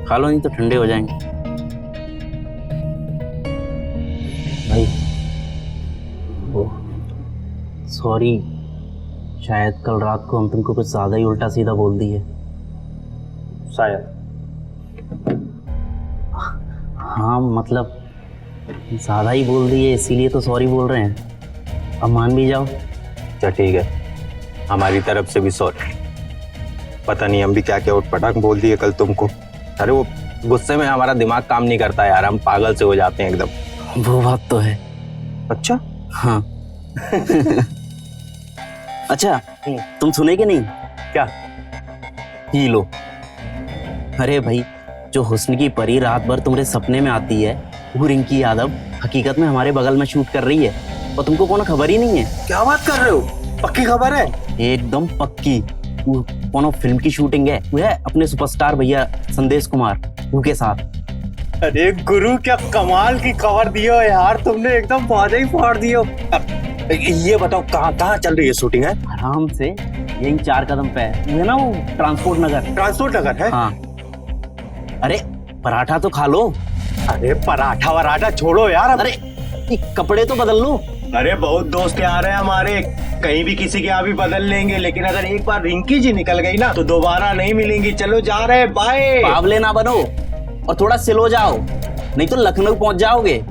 खा लो, नहीं तो ठंडे हो जाएंगे। भाई सॉरी, शायद कल रात को हम तुमको कुछ ज्यादा ही उल्टा सीधा बोल दिए। शायद। हाँ मतलब ज्यादा ही बोल दिए, इसीलिए तो सॉरी बोल रहे हैं। अब मान भी जाओ। अच्छा ठीक है, हमारी तरफ से भी सॉरी। पता नहीं हम भी क्या क्या उठपटांग बोल दिए कल तुमको। अरे वो गुस्से में हमारा दिमाग काम नहीं करता यार, हम पागल से हो जाते हैं एकदम। वो बात तो है। अच्छा हाँ। अच्छा तुम सुने कि नहीं? क्या? P low. अरे भाई, जो हुस्न की परी रात भर तुम्हारे सपने में आती है, वो रिंकी यादव हकीकत में हमारे बगल में शूट कर रही है और तुमको कोनो खबर ही नहीं है। क्या बात कर रहे हो? पक्की खबर है? एकदम पक्की। वो कोनो फिल्म की शूटिंग है, वो है अपने सुपरस्टार भैया संदेश कुमार उनके साथ। अरे गुरु, क्या कमाल की खबर दी हो यार तुमने, एकदम बाजा ही फाड़ दियो। ये बताओ कहाँ चल रही है शूटिंग? है आराम से, यही 4 कदम पे है। वो है ना वो ट्रांसपोर्ट नगर। ट्रांसपोर्ट नगर है? हाँ। अरे पराठा तो खा लो। अरे पराठा वराठा छोड़ो यार। अरे कपड़े तो बदल लो। अरे बहुत दोस्त आ रहे हैं हमारे, कहीं भी किसी के यहाँ भी बदल लेंगे, लेकिन अगर एक बार रिंकी जी निकल गई ना तो दोबारा नहीं मिलेंगी। चलो जा रहे हैं, बाय। पावले ना बनो और थोड़ा सिलो जाओ, नहीं तो लखनऊ पहुंच जाओगे।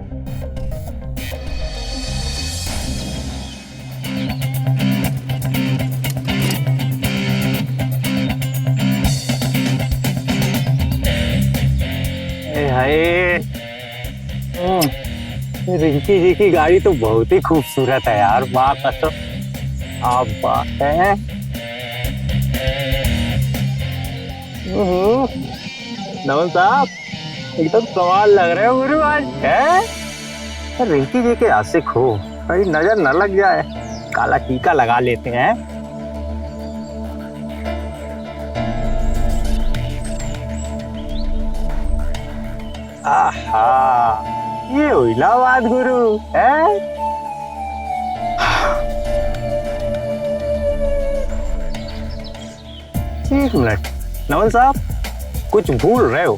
रिंकी जी की गाड़ी तो बहुत ही खूबसूरत है यार, बात तो आप बात है। नमन साहब एकदम कमाल लग रहे हो गुरु आज। है रिंकी जी के आशिक हो, कहीं नजर न लग जाए, काला टीका लगा लेते हैं। आहा, ये इलाहाबाद गुरु है। एक मिनट नवल साहब, कुछ भूल रहे हो।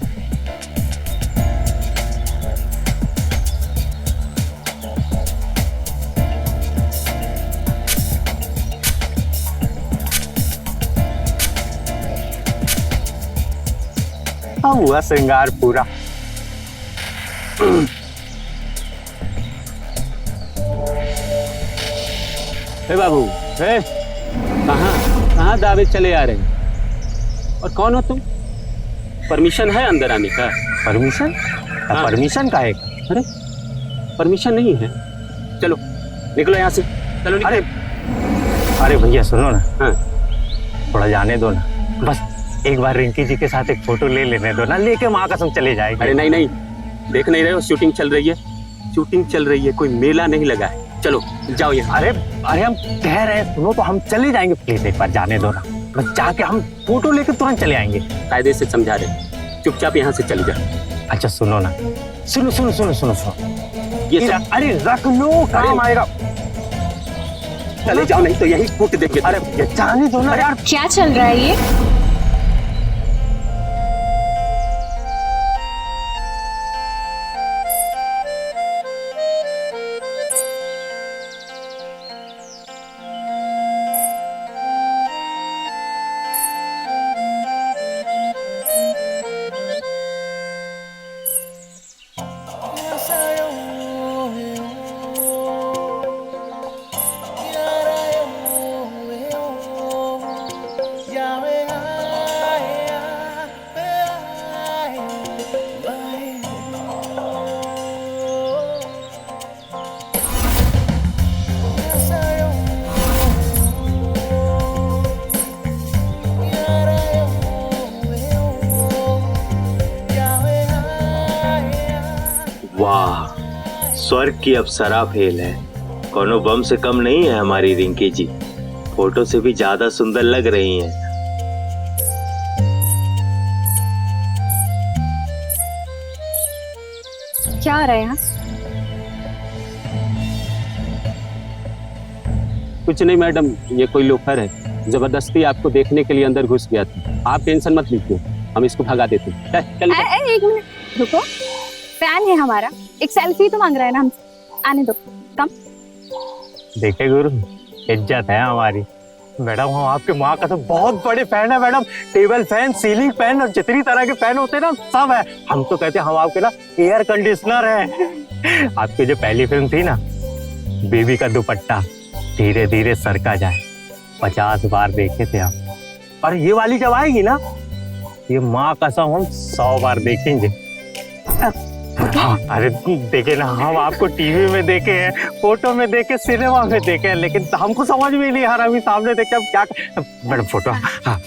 अब हुआ श्रृंगार पूरा। बाबू, कहाँ दावे चले आ रहे हैं? और कौन हो तुम? परमिशन है अंदर आने का? परमिशन? हाँ। परमिशन का है? अरे परमिशन नहीं है। चलो निकलो यहाँ से, चलो निकलो। अरे भैया सुनो ना। हाँ। थोड़ा जाने दो ना, बस एक बार रिंकी जी के साथ एक फोटो ले लेने दो ना, लेके माँ कसम चले जाएगी। अरे नहीं नहीं, देख नहीं रहे हो शूटिंग चल रही है, शूटिंग चल रही है, कोई मेला नहीं लगा है। चलो जाओ यहाँ। अरे अरे हम कह रहे हैं सुनो तो, हम चले जाएंगे, प्लीज एक बार जाने दो ना, बस जाके हम फोटो लेके तुरंत चले आएंगे। कायदे से समझा रहे, चुपचाप यहाँ से चले जाओ। अच्छा सुनो ना, सुनो सुनो सुनो सुनो सुनो, ये सब अरे रख लो, काम आएगा। चले जाओ, नहीं तो यही कूट देंगे। अरे जाने दो ना यार। क्या चल रहा है ये? स्वर्ग की अप्सरा फेल है, कोनो बम से कम नहीं है हमारी रिंकी जी। फोटो से भी ज्यादा सुंदर लग रही हैं। क्या आ रहा है यहाँ? कुछ नहीं मैडम, ये कोई लोफर है, जबरदस्ती आपको देखने के लिए अंदर घुस गया था। आप टेंशन मत लीजिए, हम इसको भगा देते हैं। चल एक मिनट रुको, फैन है हमारा, एक सेल्फी तो मांग रहा है ना हमसे, आने दो। कम देखे गुरु, इज्जत है हमारी। मैडम हम आपके माँ का तो बहुत बड़े फैन है madam. Table fan, ceiling fan और जितनी तरह के फैन होते हैं ना सब है। हम तो कहते हैं हम आपके ना एयर कंडीशनर है। आपकी जो पहली फिल्म थी ना, बेबी का दुपट्टा, धीरे धीरे सरका जाए, 50 बार देखे थे हम। और ये वाली जब आएगी ना, ये माँ कसम हम 100 बार देखेंगे। हाँ, अरे देखे ना, हम आपको टीवी में देखे हैं, फोटो में देखे, सिनेमा में देखे हैं, लेकिन हमको समझ में नहीं आ रहा अभी सामने देखे अब क्या। Madam photo. हाँ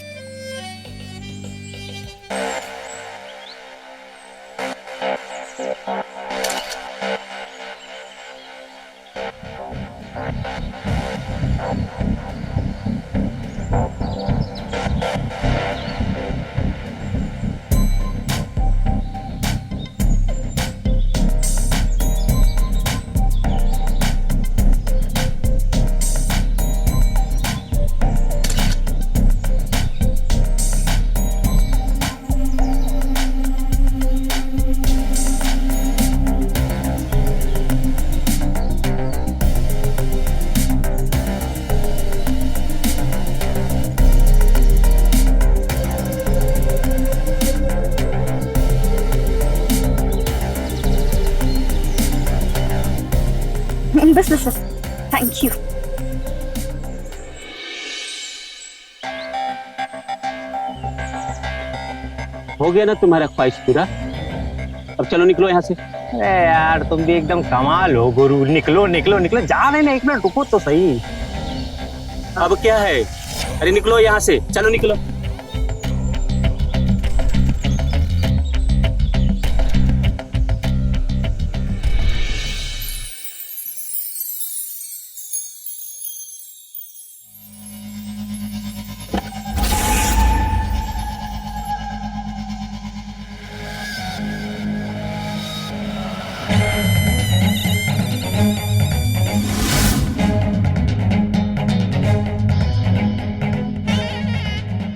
बस बस बस, थैंक यू। हो गया ना तुम्हारा ख्वाहिश पूरा? अब चलो निकलो यहाँ से। अरे यार तुम भी एकदम कमाल हो गुरु। निकलो निकलो निकलो, जा रहे ना, 1 मिनट रुको तो सही। अब क्या है? अरे निकलो यहाँ से, चलो निकलो।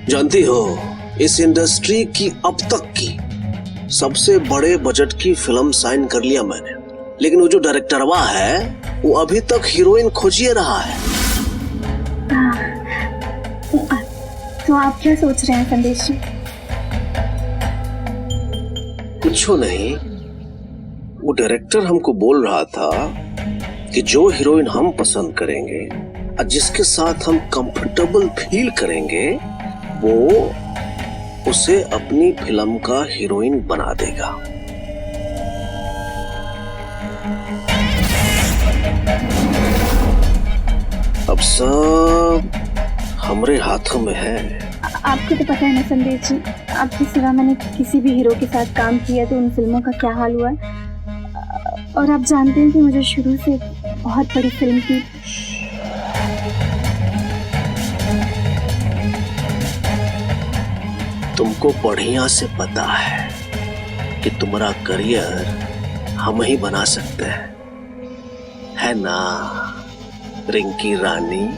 जानती हो, इस इंडस्ट्री की अब तक की सबसे बड़े बजट की फिल्म साइन कर लिया मैंने, लेकिन वो जो डायरेक्टरवा है वो अभी तक हीरोइन खोजिए रहा है। तो आप क्या सोच रहे हैं संदेश जी? कुछ नहीं, वो डायरेक्टर हमको बोल रहा था कि जो हीरोइन हम पसंद करेंगे और जिसके साथ हम कंफर्टेबल फील करेंगे, वो उसे अपनी फिल्म का हीरोइन बना देगा। अब सब हमरे हाथों में है। आपको तो पता है ना संदेश जी, आपके सिवा मैंने किसी भी हीरो के साथ काम किया तो उन फिल्मों का क्या हाल हुआ है। और आप जानते हैं कि मुझे शुरू से बहुत बड़ी फिल्म की तुमको बढ़िया से पता है कि तुम्हारा करियर हम ही बना सकते हैं, है ना रिंकी रानी?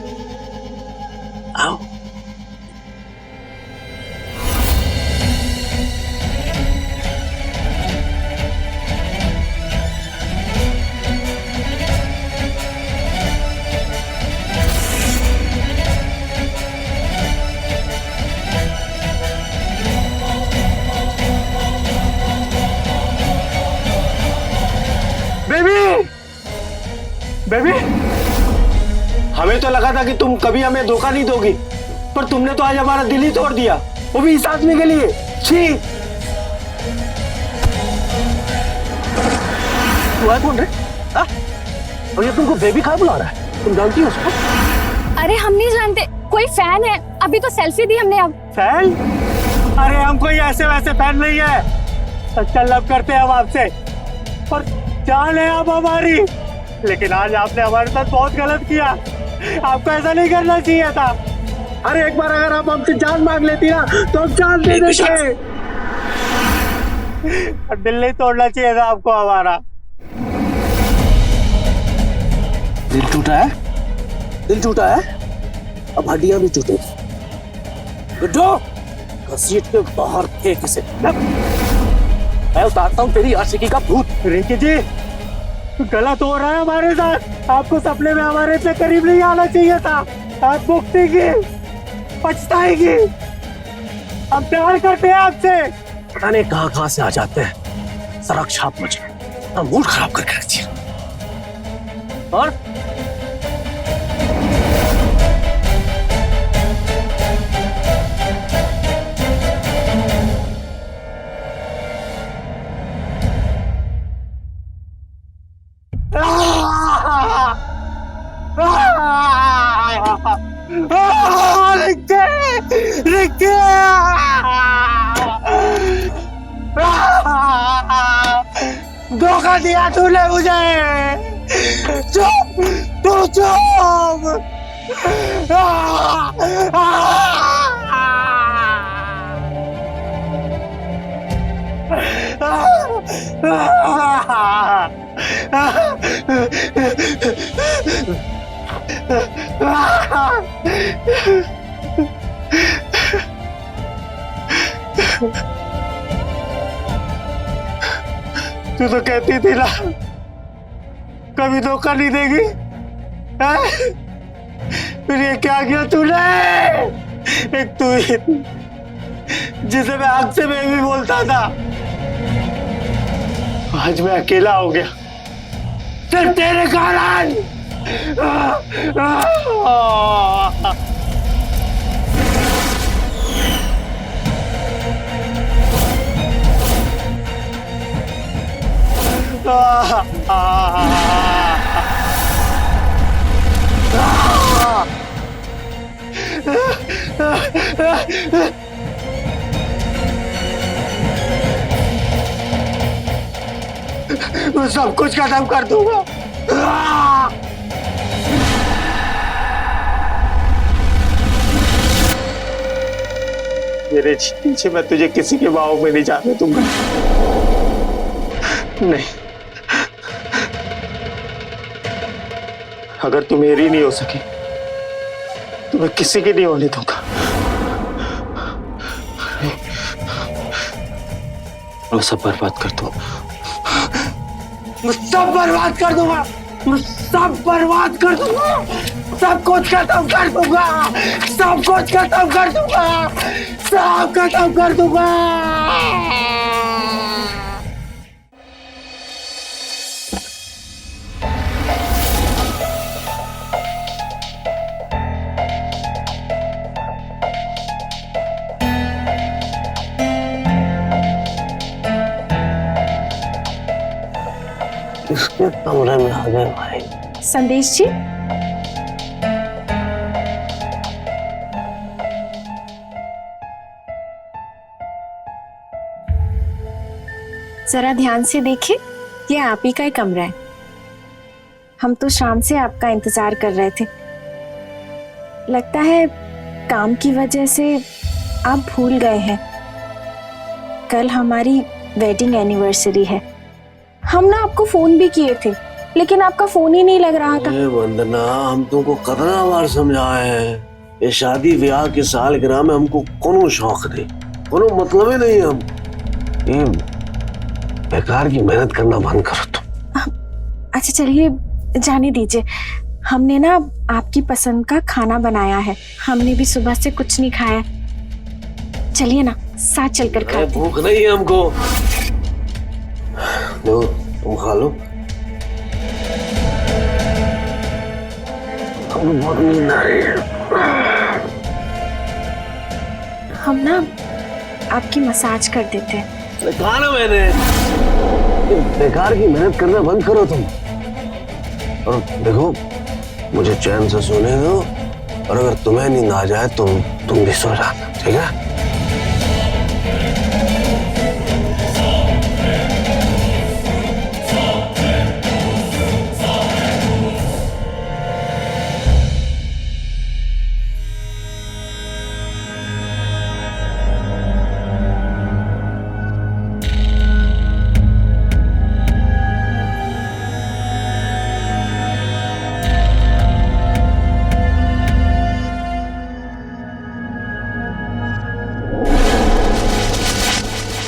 आओ। बेबी, हमें तो लगा था कि तुम कभी हमें धोखा नहीं दोगी, पर तुमने तो आज हमारा दिल ही तोड़ दिया, वो भी इस आदमी के लिए। छी! तू है कौन रे? और ये तुमको बेबी कहाँ बुला रहा है? तुम जानती हो उसको? अरे हम नहीं जानते, कोई फैन है, अभी तो सेल्फी दी हमने। अब फैन? अरे हम कोई ऐसे वैसे फैन नहीं है, सच्चा लव करते हैं हम आपसे। पर जान है आप हमारी, लेकिन आज आपने हमारे साथ बहुत गलत किया। आपको ऐसा नहीं करना चाहिए था। अरे एक बार अगर आप हमसे जान मांग लेती ना तो हम जान दे देते। दिल नहीं तोड़ना चाहिए था आपको हमारा। दिल टूटा है, दिल टूटा है, अब हड्डियां भी टूटेगी। गुड्डू, घसीट के बाहर फेंक इसे। मैं उतारता हूँ तेरी आशिकी का भूत। रिंकी जी, गलत हो रहा है हमारे साथ। आपको सपने में हमारे इतने करीब नहीं आना चाहिए था। आप भुगतेगी, पछताएगी। हम प्यार करते हैं आपसे। पता नहीं कहाँ से आ जाते हैं। सड़क छाप मुझे, मूड खराब करके रख दिया। और धोखा दिया तूने मुझे। चुप, तू चुप। तू तो कहती थी ना कभी धोखा नहीं देगी, हैं? फिर ये क्या किया तूने? एक तू ही जिसे मैं हक से बेबी बोलता था, आज मैं अकेला हो गया सिर्फ तेरे कारण। मैं सब कुछ खत्म कर दूंगा। मेरे पीछे मैं तुझे किसी के बाहों में नहीं जाने दूंगा। नहीं, अगर तू मेरी नहीं हो सकी तो मैं किसी की नहीं होने दूंगा। मैं सब बर्बाद कर दूंगा। मैं सब बर्बाद कर दूंगा। मैं सब बर्बाद कर दूंगा। सब कुछ खत्म कर दूंगा। सब कुछ खत्म कर दूंगा। सब खत्म कर दूंगा। किसके कमरे में आ गए भाई? संदेश जी, जरा ध्यान से देखिए, ये आप ही का ही कमरा है। हम तो शाम से आपका इंतजार कर रहे थे। लगता है काम की वजह से आप भूल गए हैं, कल हमारी वेडिंग एनिवर्सरी है। हम ना आपको फोन भी किए थे, लेकिन आपका फोन ही नहीं लग रहा था। वंदना, हम तुमको कितना बार समझाए हैं, ये शादी ब्याह की सालगिरह में हमको कोनो शौक नहीं, कोनो मतलब ही नहीं। हम ये बेकार की मेहनत करना बंद करो तुम। अच्छा चलिए, जाने दीजिए। हमने ना आपकी पसंद का खाना बनाया है। हमने भी सुबह से कुछ नहीं खाया। चलिए ना, साथ चलकर खाते हैं। भूख नहीं है हमको। लो, तुम खा लो। हमको बहुत नींद आ रही है। हम ना आपकी मसाज कर देते हैं। कहा ना मैंने, बेकार की मेहनत करना बंद करो तुम। और देखो, मुझे चैन से सोने दो, और अगर तुम्हें नींद आ जाए तुम भी सो जाना, ठीक है?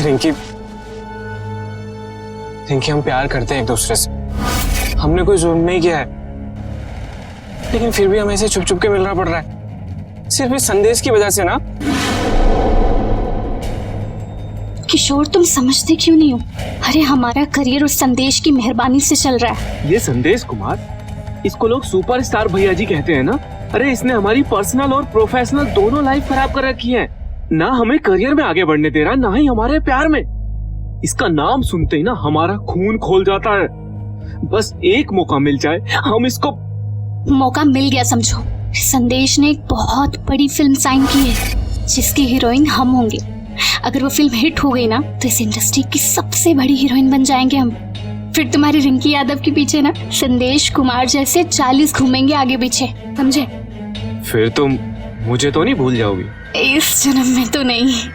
रिंकी, हम प्यार करते हैं एक दूसरे से, हमने कोई जुर्म नहीं किया है, लेकिन फिर भी हमें ऐसे छुप छुप के मिलना पड़ रहा है, सिर्फ इस संदेश की वजह से ना। किशोर, तुम समझते क्यों नहीं हो? अरे हमारा करियर उस संदेश की मेहरबानी से चल रहा है। ये संदेश कुमार, इसको लोग सुपरस्टार भैया जी कहते हैं ना। अरे इसने हमारी पर्सनल और प्रोफेशनल दोनों लाइफ खराब कर रखी है, ना हमें करियर में आगे बढ़ने दे रहा, ना ही हमारे प्यार में। इसका नाम सुनते ही ना हमारा खून खोल जाता है। बस एक मौका मिल जाए, हम इसको। मौका मिल गया समझो। संदेश ने एक बहुत बड़ी फिल्म साइन की है जिसकी हीरोइन हम होंगे। अगर वो फिल्म हिट हो गई ना तो इस इंडस्ट्री की सबसे बड़ी हीरोइन बन जाएंगे हम। फिर तुम्हारी रिंकी यादव के पीछे ना संदेश कुमार जैसे 40 घूमेंगे आगे पीछे, समझे? फिर तुम मुझे तो नहीं भूल जाओगी? इस जन्म में तो नहीं।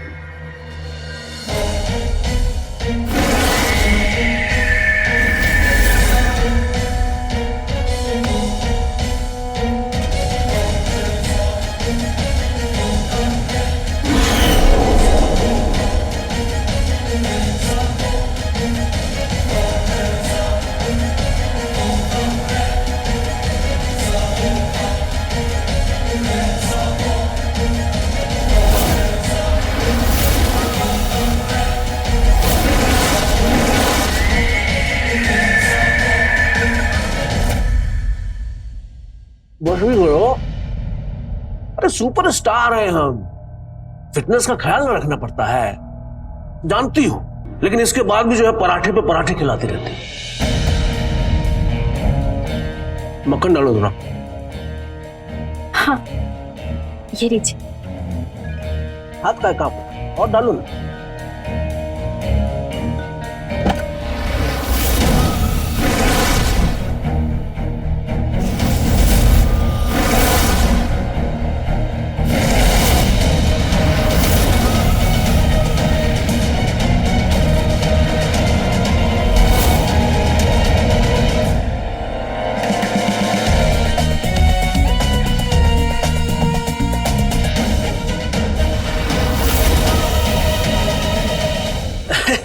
बस भी करो। अरे सुपरस्टार हैं हम, फिटनेस का ख्याल न रखना पड़ता है, जानती हो। लेकिन इसके बाद भी जो है पराठे पे पराठे खिलाती रहती। मक्खन डालो थोड़ा। हाँ, ये लीजिए। हाथ का काम और डालो ना।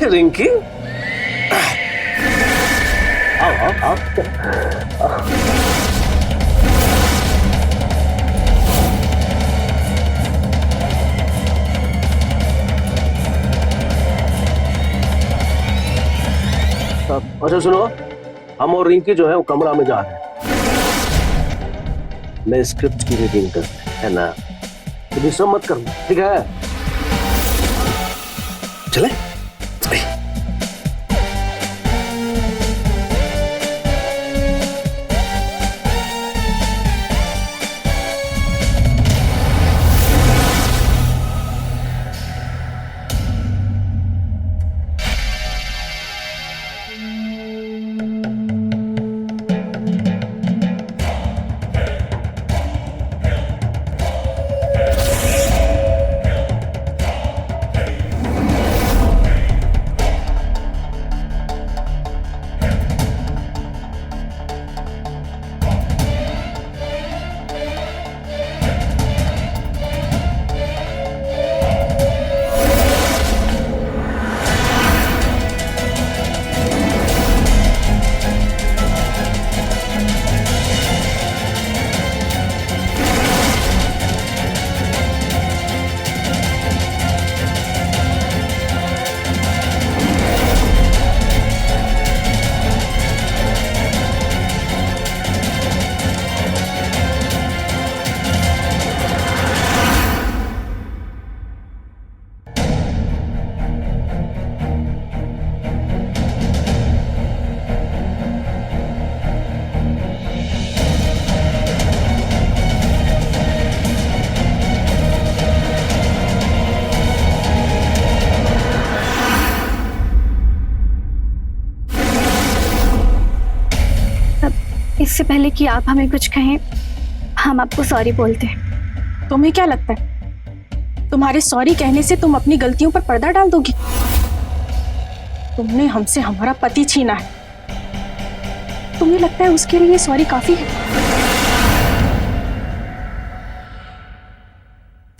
रिंकी, आओ आओ आओ। अच्छा सुनो, हम और रिंकी जो है वो कमरा में जा रहे हैं, मैं स्क्रिप्ट की रीडिंग कर, है ना? तो डिस्टर्ब मत करना, ठीक है? चले? इससे पहले कि आप हमें कुछ कहें, हम आपको सॉरी बोलते हैं। तुम्हें क्या लगता है तुम्हारे सॉरी कहने से तुम अपनी गलतियों पर पर्दा डाल दोगी? तुमने हमसे हमारा पति छीना है, तुम्हें लगता है उसके लिए सॉरी काफी है?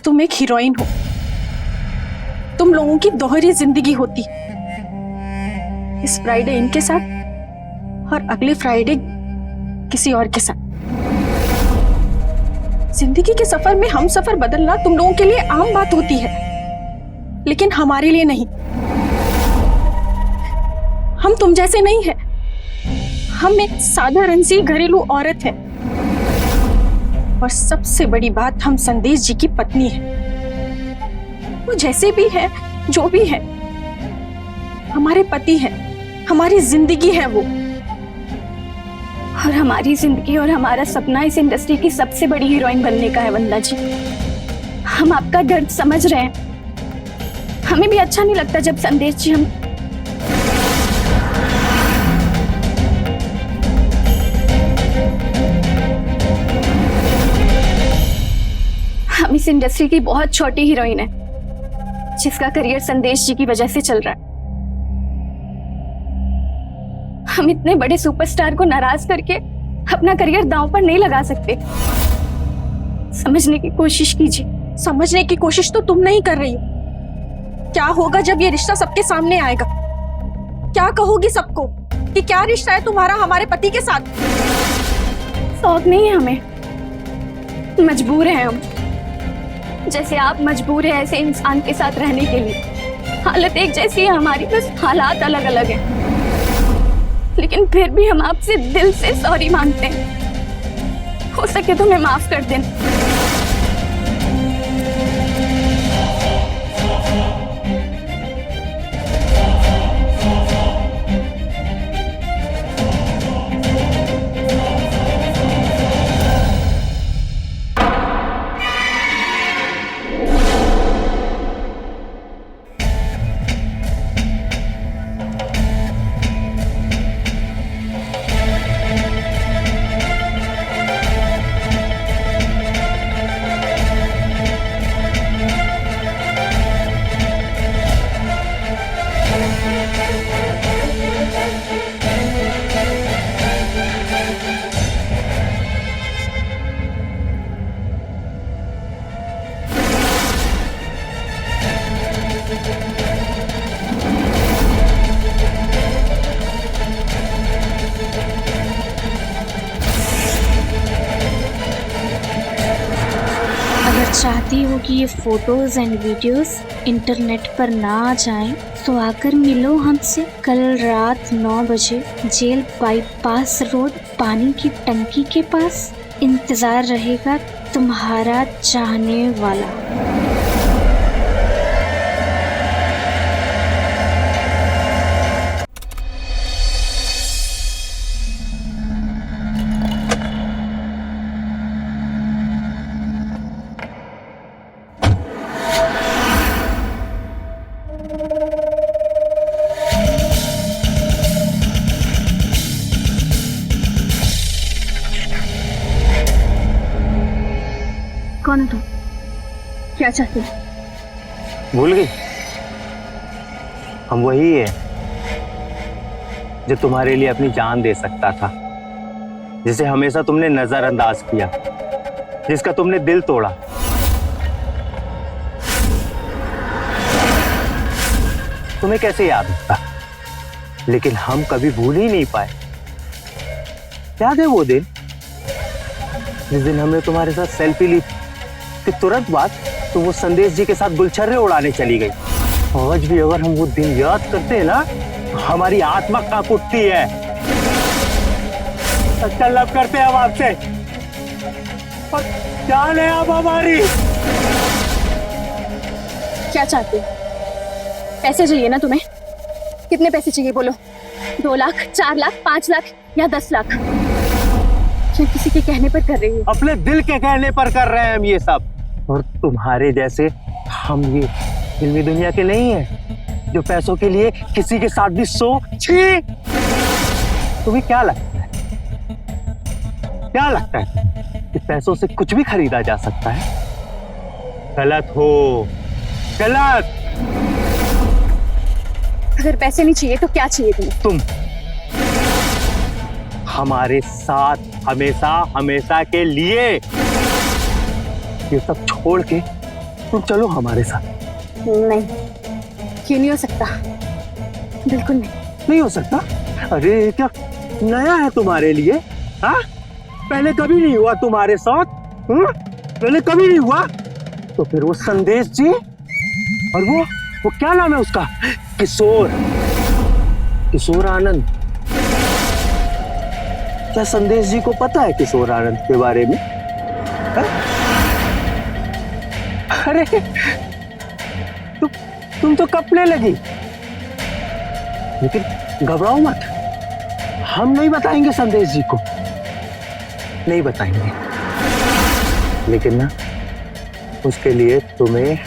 तुम एक हीरोइन हो, तुम लोगों की दोहरी जिंदगी होती। इस फ्राइडे इनके साथ और अगले फ्राइडे किसी और के साथ। जिंदगी के सफर में हम सफर बदलना तुम लोगों के लिए आम बात होती है, लेकिन हमारे लिए नहीं। हम तुम जैसे नहीं है। हम एक साधारण सी घरेलू औरत है, और सबसे बड़ी बात, हम संदेश जी की पत्नी है। वो जैसे भी है, जो भी है, हमारे पति है, हमारी जिंदगी है वो। और हमारी जिंदगी और हमारा सपना इस इंडस्ट्री की सबसे बड़ी हीरोइन बनने का है वंदना जी। हम आपका दर्द समझ रहे हैं। हमें भी अच्छा नहीं लगता जब संदेश जी हम इस इंडस्ट्री की बहुत छोटी हीरोइन है, जिसका करियर संदेश जी की वजह से चल रहा है। हम इतने बड़े सुपरस्टार को नाराज करके अपना करियर दांव पर नहीं लगा सकते। समझने की कोशिश कीजिए। समझने की कोशिश तो तुम नहीं कर रही हो। क्या होगा जब ये रिश्ता सबके सामने आएगा? क्या कहोगी सबको कि क्या रिश्ता है तुम्हारा हमारे पति के साथ? शौक नहीं है हमें, मजबूर हैं हम। जैसे आप मजबूर हैं ऐसे इंसान के साथ रहने के लिए। हालत एक जैसी है हमारी, बस हालात अलग अलग हैं। लेकिन फिर भी हम आपसे दिल से सॉरी मांगते हैं। हो सके तो हमें माफ कर देना। चाहती हो कि ये फोटोज एंड वीडियोस इंटरनेट पर ना आ जाएं, तो आकर मिलो हमसे कल रात 9 बजे जेल बाईपास रोड पानी की टंकी के पास। इंतजार रहेगा तुम्हारा चाहने वाला। कौन हो तुम? क्या चाहते हो? भूल गई? हम वही है जो तुम्हारे लिए अपनी जान दे सकता था, जिसे हमेशा तुमने नजरअंदाज किया, जिसका तुमने दिल तोड़ा। तुम्हें कैसे याद होता? लेकिन हम कभी भूल ही नहीं पाए। याद है वो दिन जिस दिन हमने तुम्हारे साथ सेल्फी ली कि तुरंत बाद तो वो संदेश जी के साथ गुलछर्रे उड़ाने चली गई। आज भी अगर हम वो दिन याद करते हैं ना, तो हमारी आत्मा कांप उठती है। अच्छा लव करते हैं हम आपसे, और जान है आप हमारी। क्या चाहते हो? पैसे चाहिए ना तुम्हें? कितने पैसे चाहिए बोलो? 2 लाख, 4 लाख, 5 लाख या 10 लाख? क्या किसी के कहने पर कर रही हो? अपने दिल के कहने पर कर रहे हैं हम ये सब। और तुम्हारे जैसे हम ये फिल्मी दुनिया के नहीं हैं, जो पैसों के लिए किसी के साथ भी छी। तुम्हें क्या लगता है? क्या लगता है कि पैसों से कुछ भी खरीदा जा सकता है? गलत हो, गलत। अगर पैसे नहीं चाहिए तो क्या चाहिए तुम्हें? तुम हमारे साथ हमेशा हमेशा के लिए। ये सब छोड़ के तुम चलो हमारे साथ। नहीं, ये नहीं हो सकता, बिल्कुल नहीं। नहीं हो सकता? अरे ये क्या नया है तुम्हारे लिए? हाँ, पहले कभी नहीं हुआ तुम्हारे साथ? पहले कभी नहीं हुआ? तो फिर वो संदेश जी और वो क्या नाम है उसका? किशोर आनंद। क्या संदेश जी को पता है किशोर आनंद के बारे में? हा? अरे तुम तो कपने लगी। लेकिन घबराओ मत, हम नहीं बताएंगे संदेश जी को, नहीं बताएंगे। लेकिन ना उसके लिए तुम्हें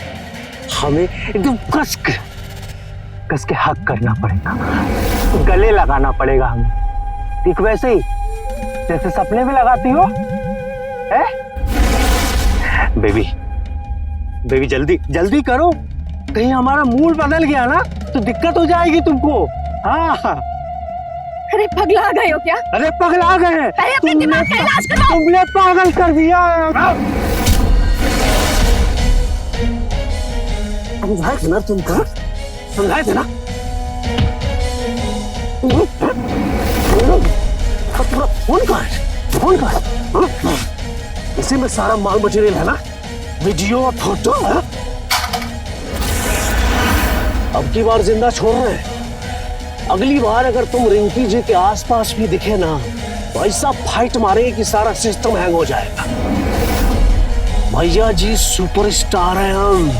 हमें एकदम कस के हक करना पड़ेगा, गले लगाना पड़ेगा हमें, ठीक वैसे ही जैसे सपने में लगाती हो, है? बेबी जल्दी करो, कहीं हमारा मूड बदल गया ना तो दिक्कत हो जाएगी तुमको। हाँ, अरे पगला गए हो क्या? अरे पगला गए हैं, पहले अपने दिमाग का इलाज करो। तुमने पागल कर दिया। समझाए थे ना तुमको, समझाए थे ना? फोन कर, इसी में सारा माल मटेरियल है ना, वीडियो और फोटो है? अब की बार जिंदा छोड़ रहे हैं, अगली बार अगर तुम रिंकी जी के आसपास भी दिखे ना तो ऐसा फाइट मारेंगे कि सारा सिस्टम हैंग हो जाएगा। भैया जी सुपरस्टार हैं हम।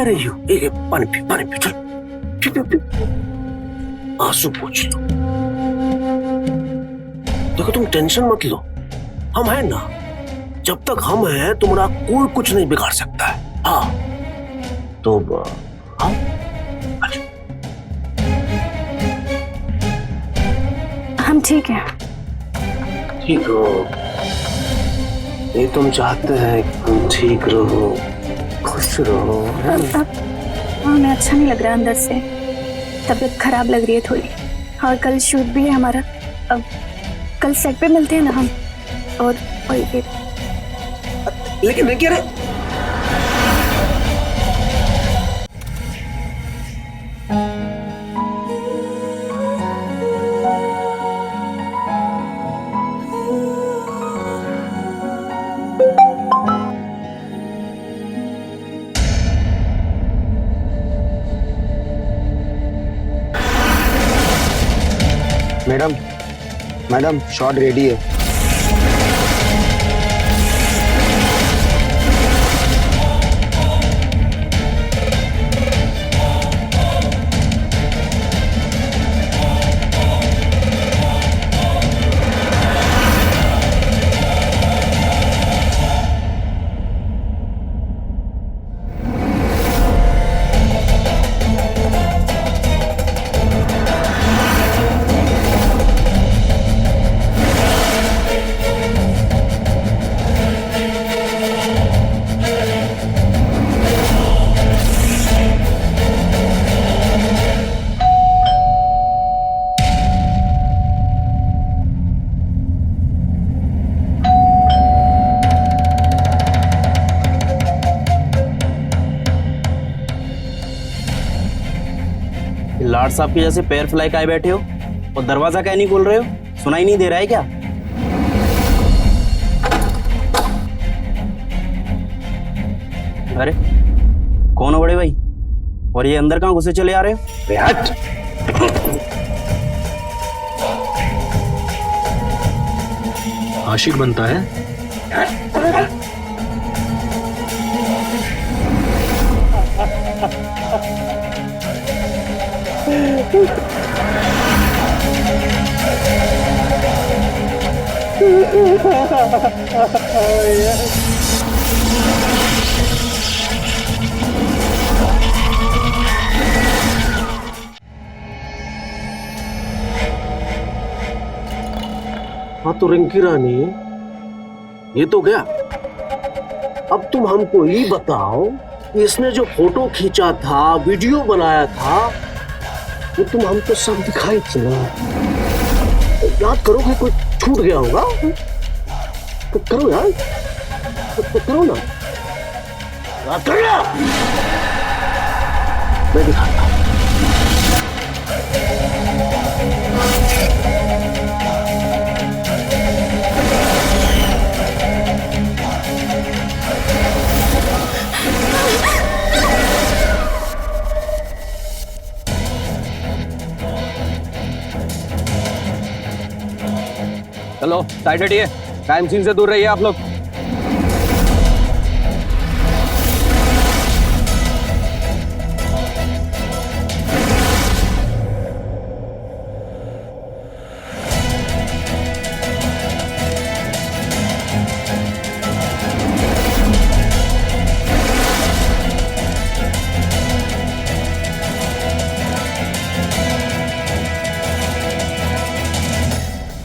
रही हो, एक पानी पी, चल पी। आंसू पोंछ लो। देखो तुम टेंशन मत लो, हम हैं ना, जब तक हम हैं तुम्हारा कोई कुछ नहीं बिगाड़ सकता है। हाँ तो हाँ हम ठीक हैं। ठीक हो, ये तुम चाहते हैं कि तुम ठीक रहो, खुश रहो। हमें अच्छा नहीं लग रहा अंदर से, तबीयत खराब लग रही है थोड़ी, और कल शूट भी है हमारा। अब कल सेट पे मिलते हैं ना हम, और ये लेकिन मैं क्या रहे मैडम शॉट रेडी है। लाड साहब के जैसे पैर फैलाए काहे बैठे हो और दरवाजा काहे नहीं खोल रहे हो? सुनाई नहीं दे रहा है क्या? अरे कौन हो बड़े भाई? और ये अंदर कहाँ घुसे चले आ रहे हो? हट। आशिक बनता है। हाँ तो रिंकी रानी, ये तो गया। अब तुम हमको ये बताओ कि इसने जो फोटो खींचा था, वीडियो बनाया था, वो तुम हमको सब दिखाई थी ना। याद करो कि कोई छूट गया होगा तो करो यार, तो करो ना, याद करो ना। मैं दिखाता हूं। चलो साइड हटिए, क्राइम सीन से दूर रहिए आप लोग।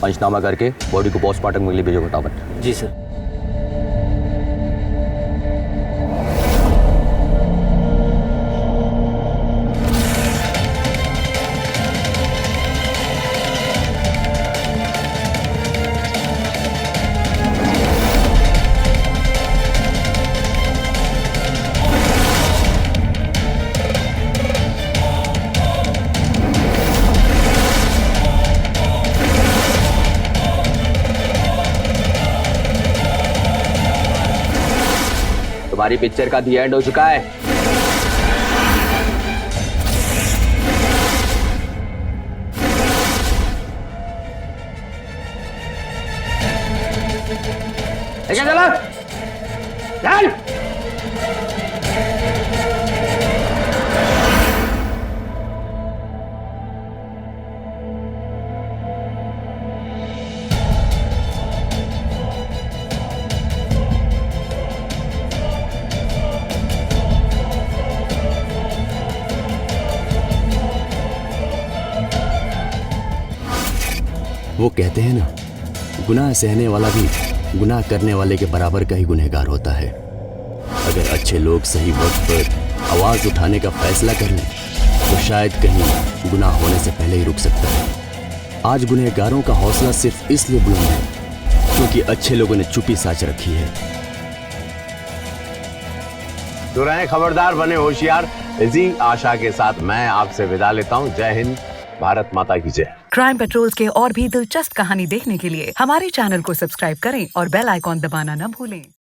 पंचनामा करके बॉडी को पोस्टमार्टम के लिए भेजो फटाफट। जी सर। तुम्हारी पिक्चर का दी एंड हो चुका है। लेके चला चल। वो कहते हैं ना, गुनाह सहने वाला भी गुनाह करने वाले के बराबर का ही गुनहगार होता है। अगर अच्छे लोग सही वक्त पर आवाज उठाने का फैसला कर लें तो शायद कहीं गुनाह होने से पहले ही रुक सकता है। आज गुनहगारों का हौसला सिर्फ इसलिए बुलंद है क्योंकि अच्छे लोगों ने चुप्पी साच रखी है। तो रहें खबरदार, बने होशियार। इसी आशा के साथ मैं आपसे विदा लेता हूं। जय हिंद, भारत माता की जय। क्राइम पेट्रोल्स के और भी दिलचस्प कहानी देखने के लिए हमारे चैनल को सब्सक्राइब करें और बेल आइकॉन दबाना न भूलें।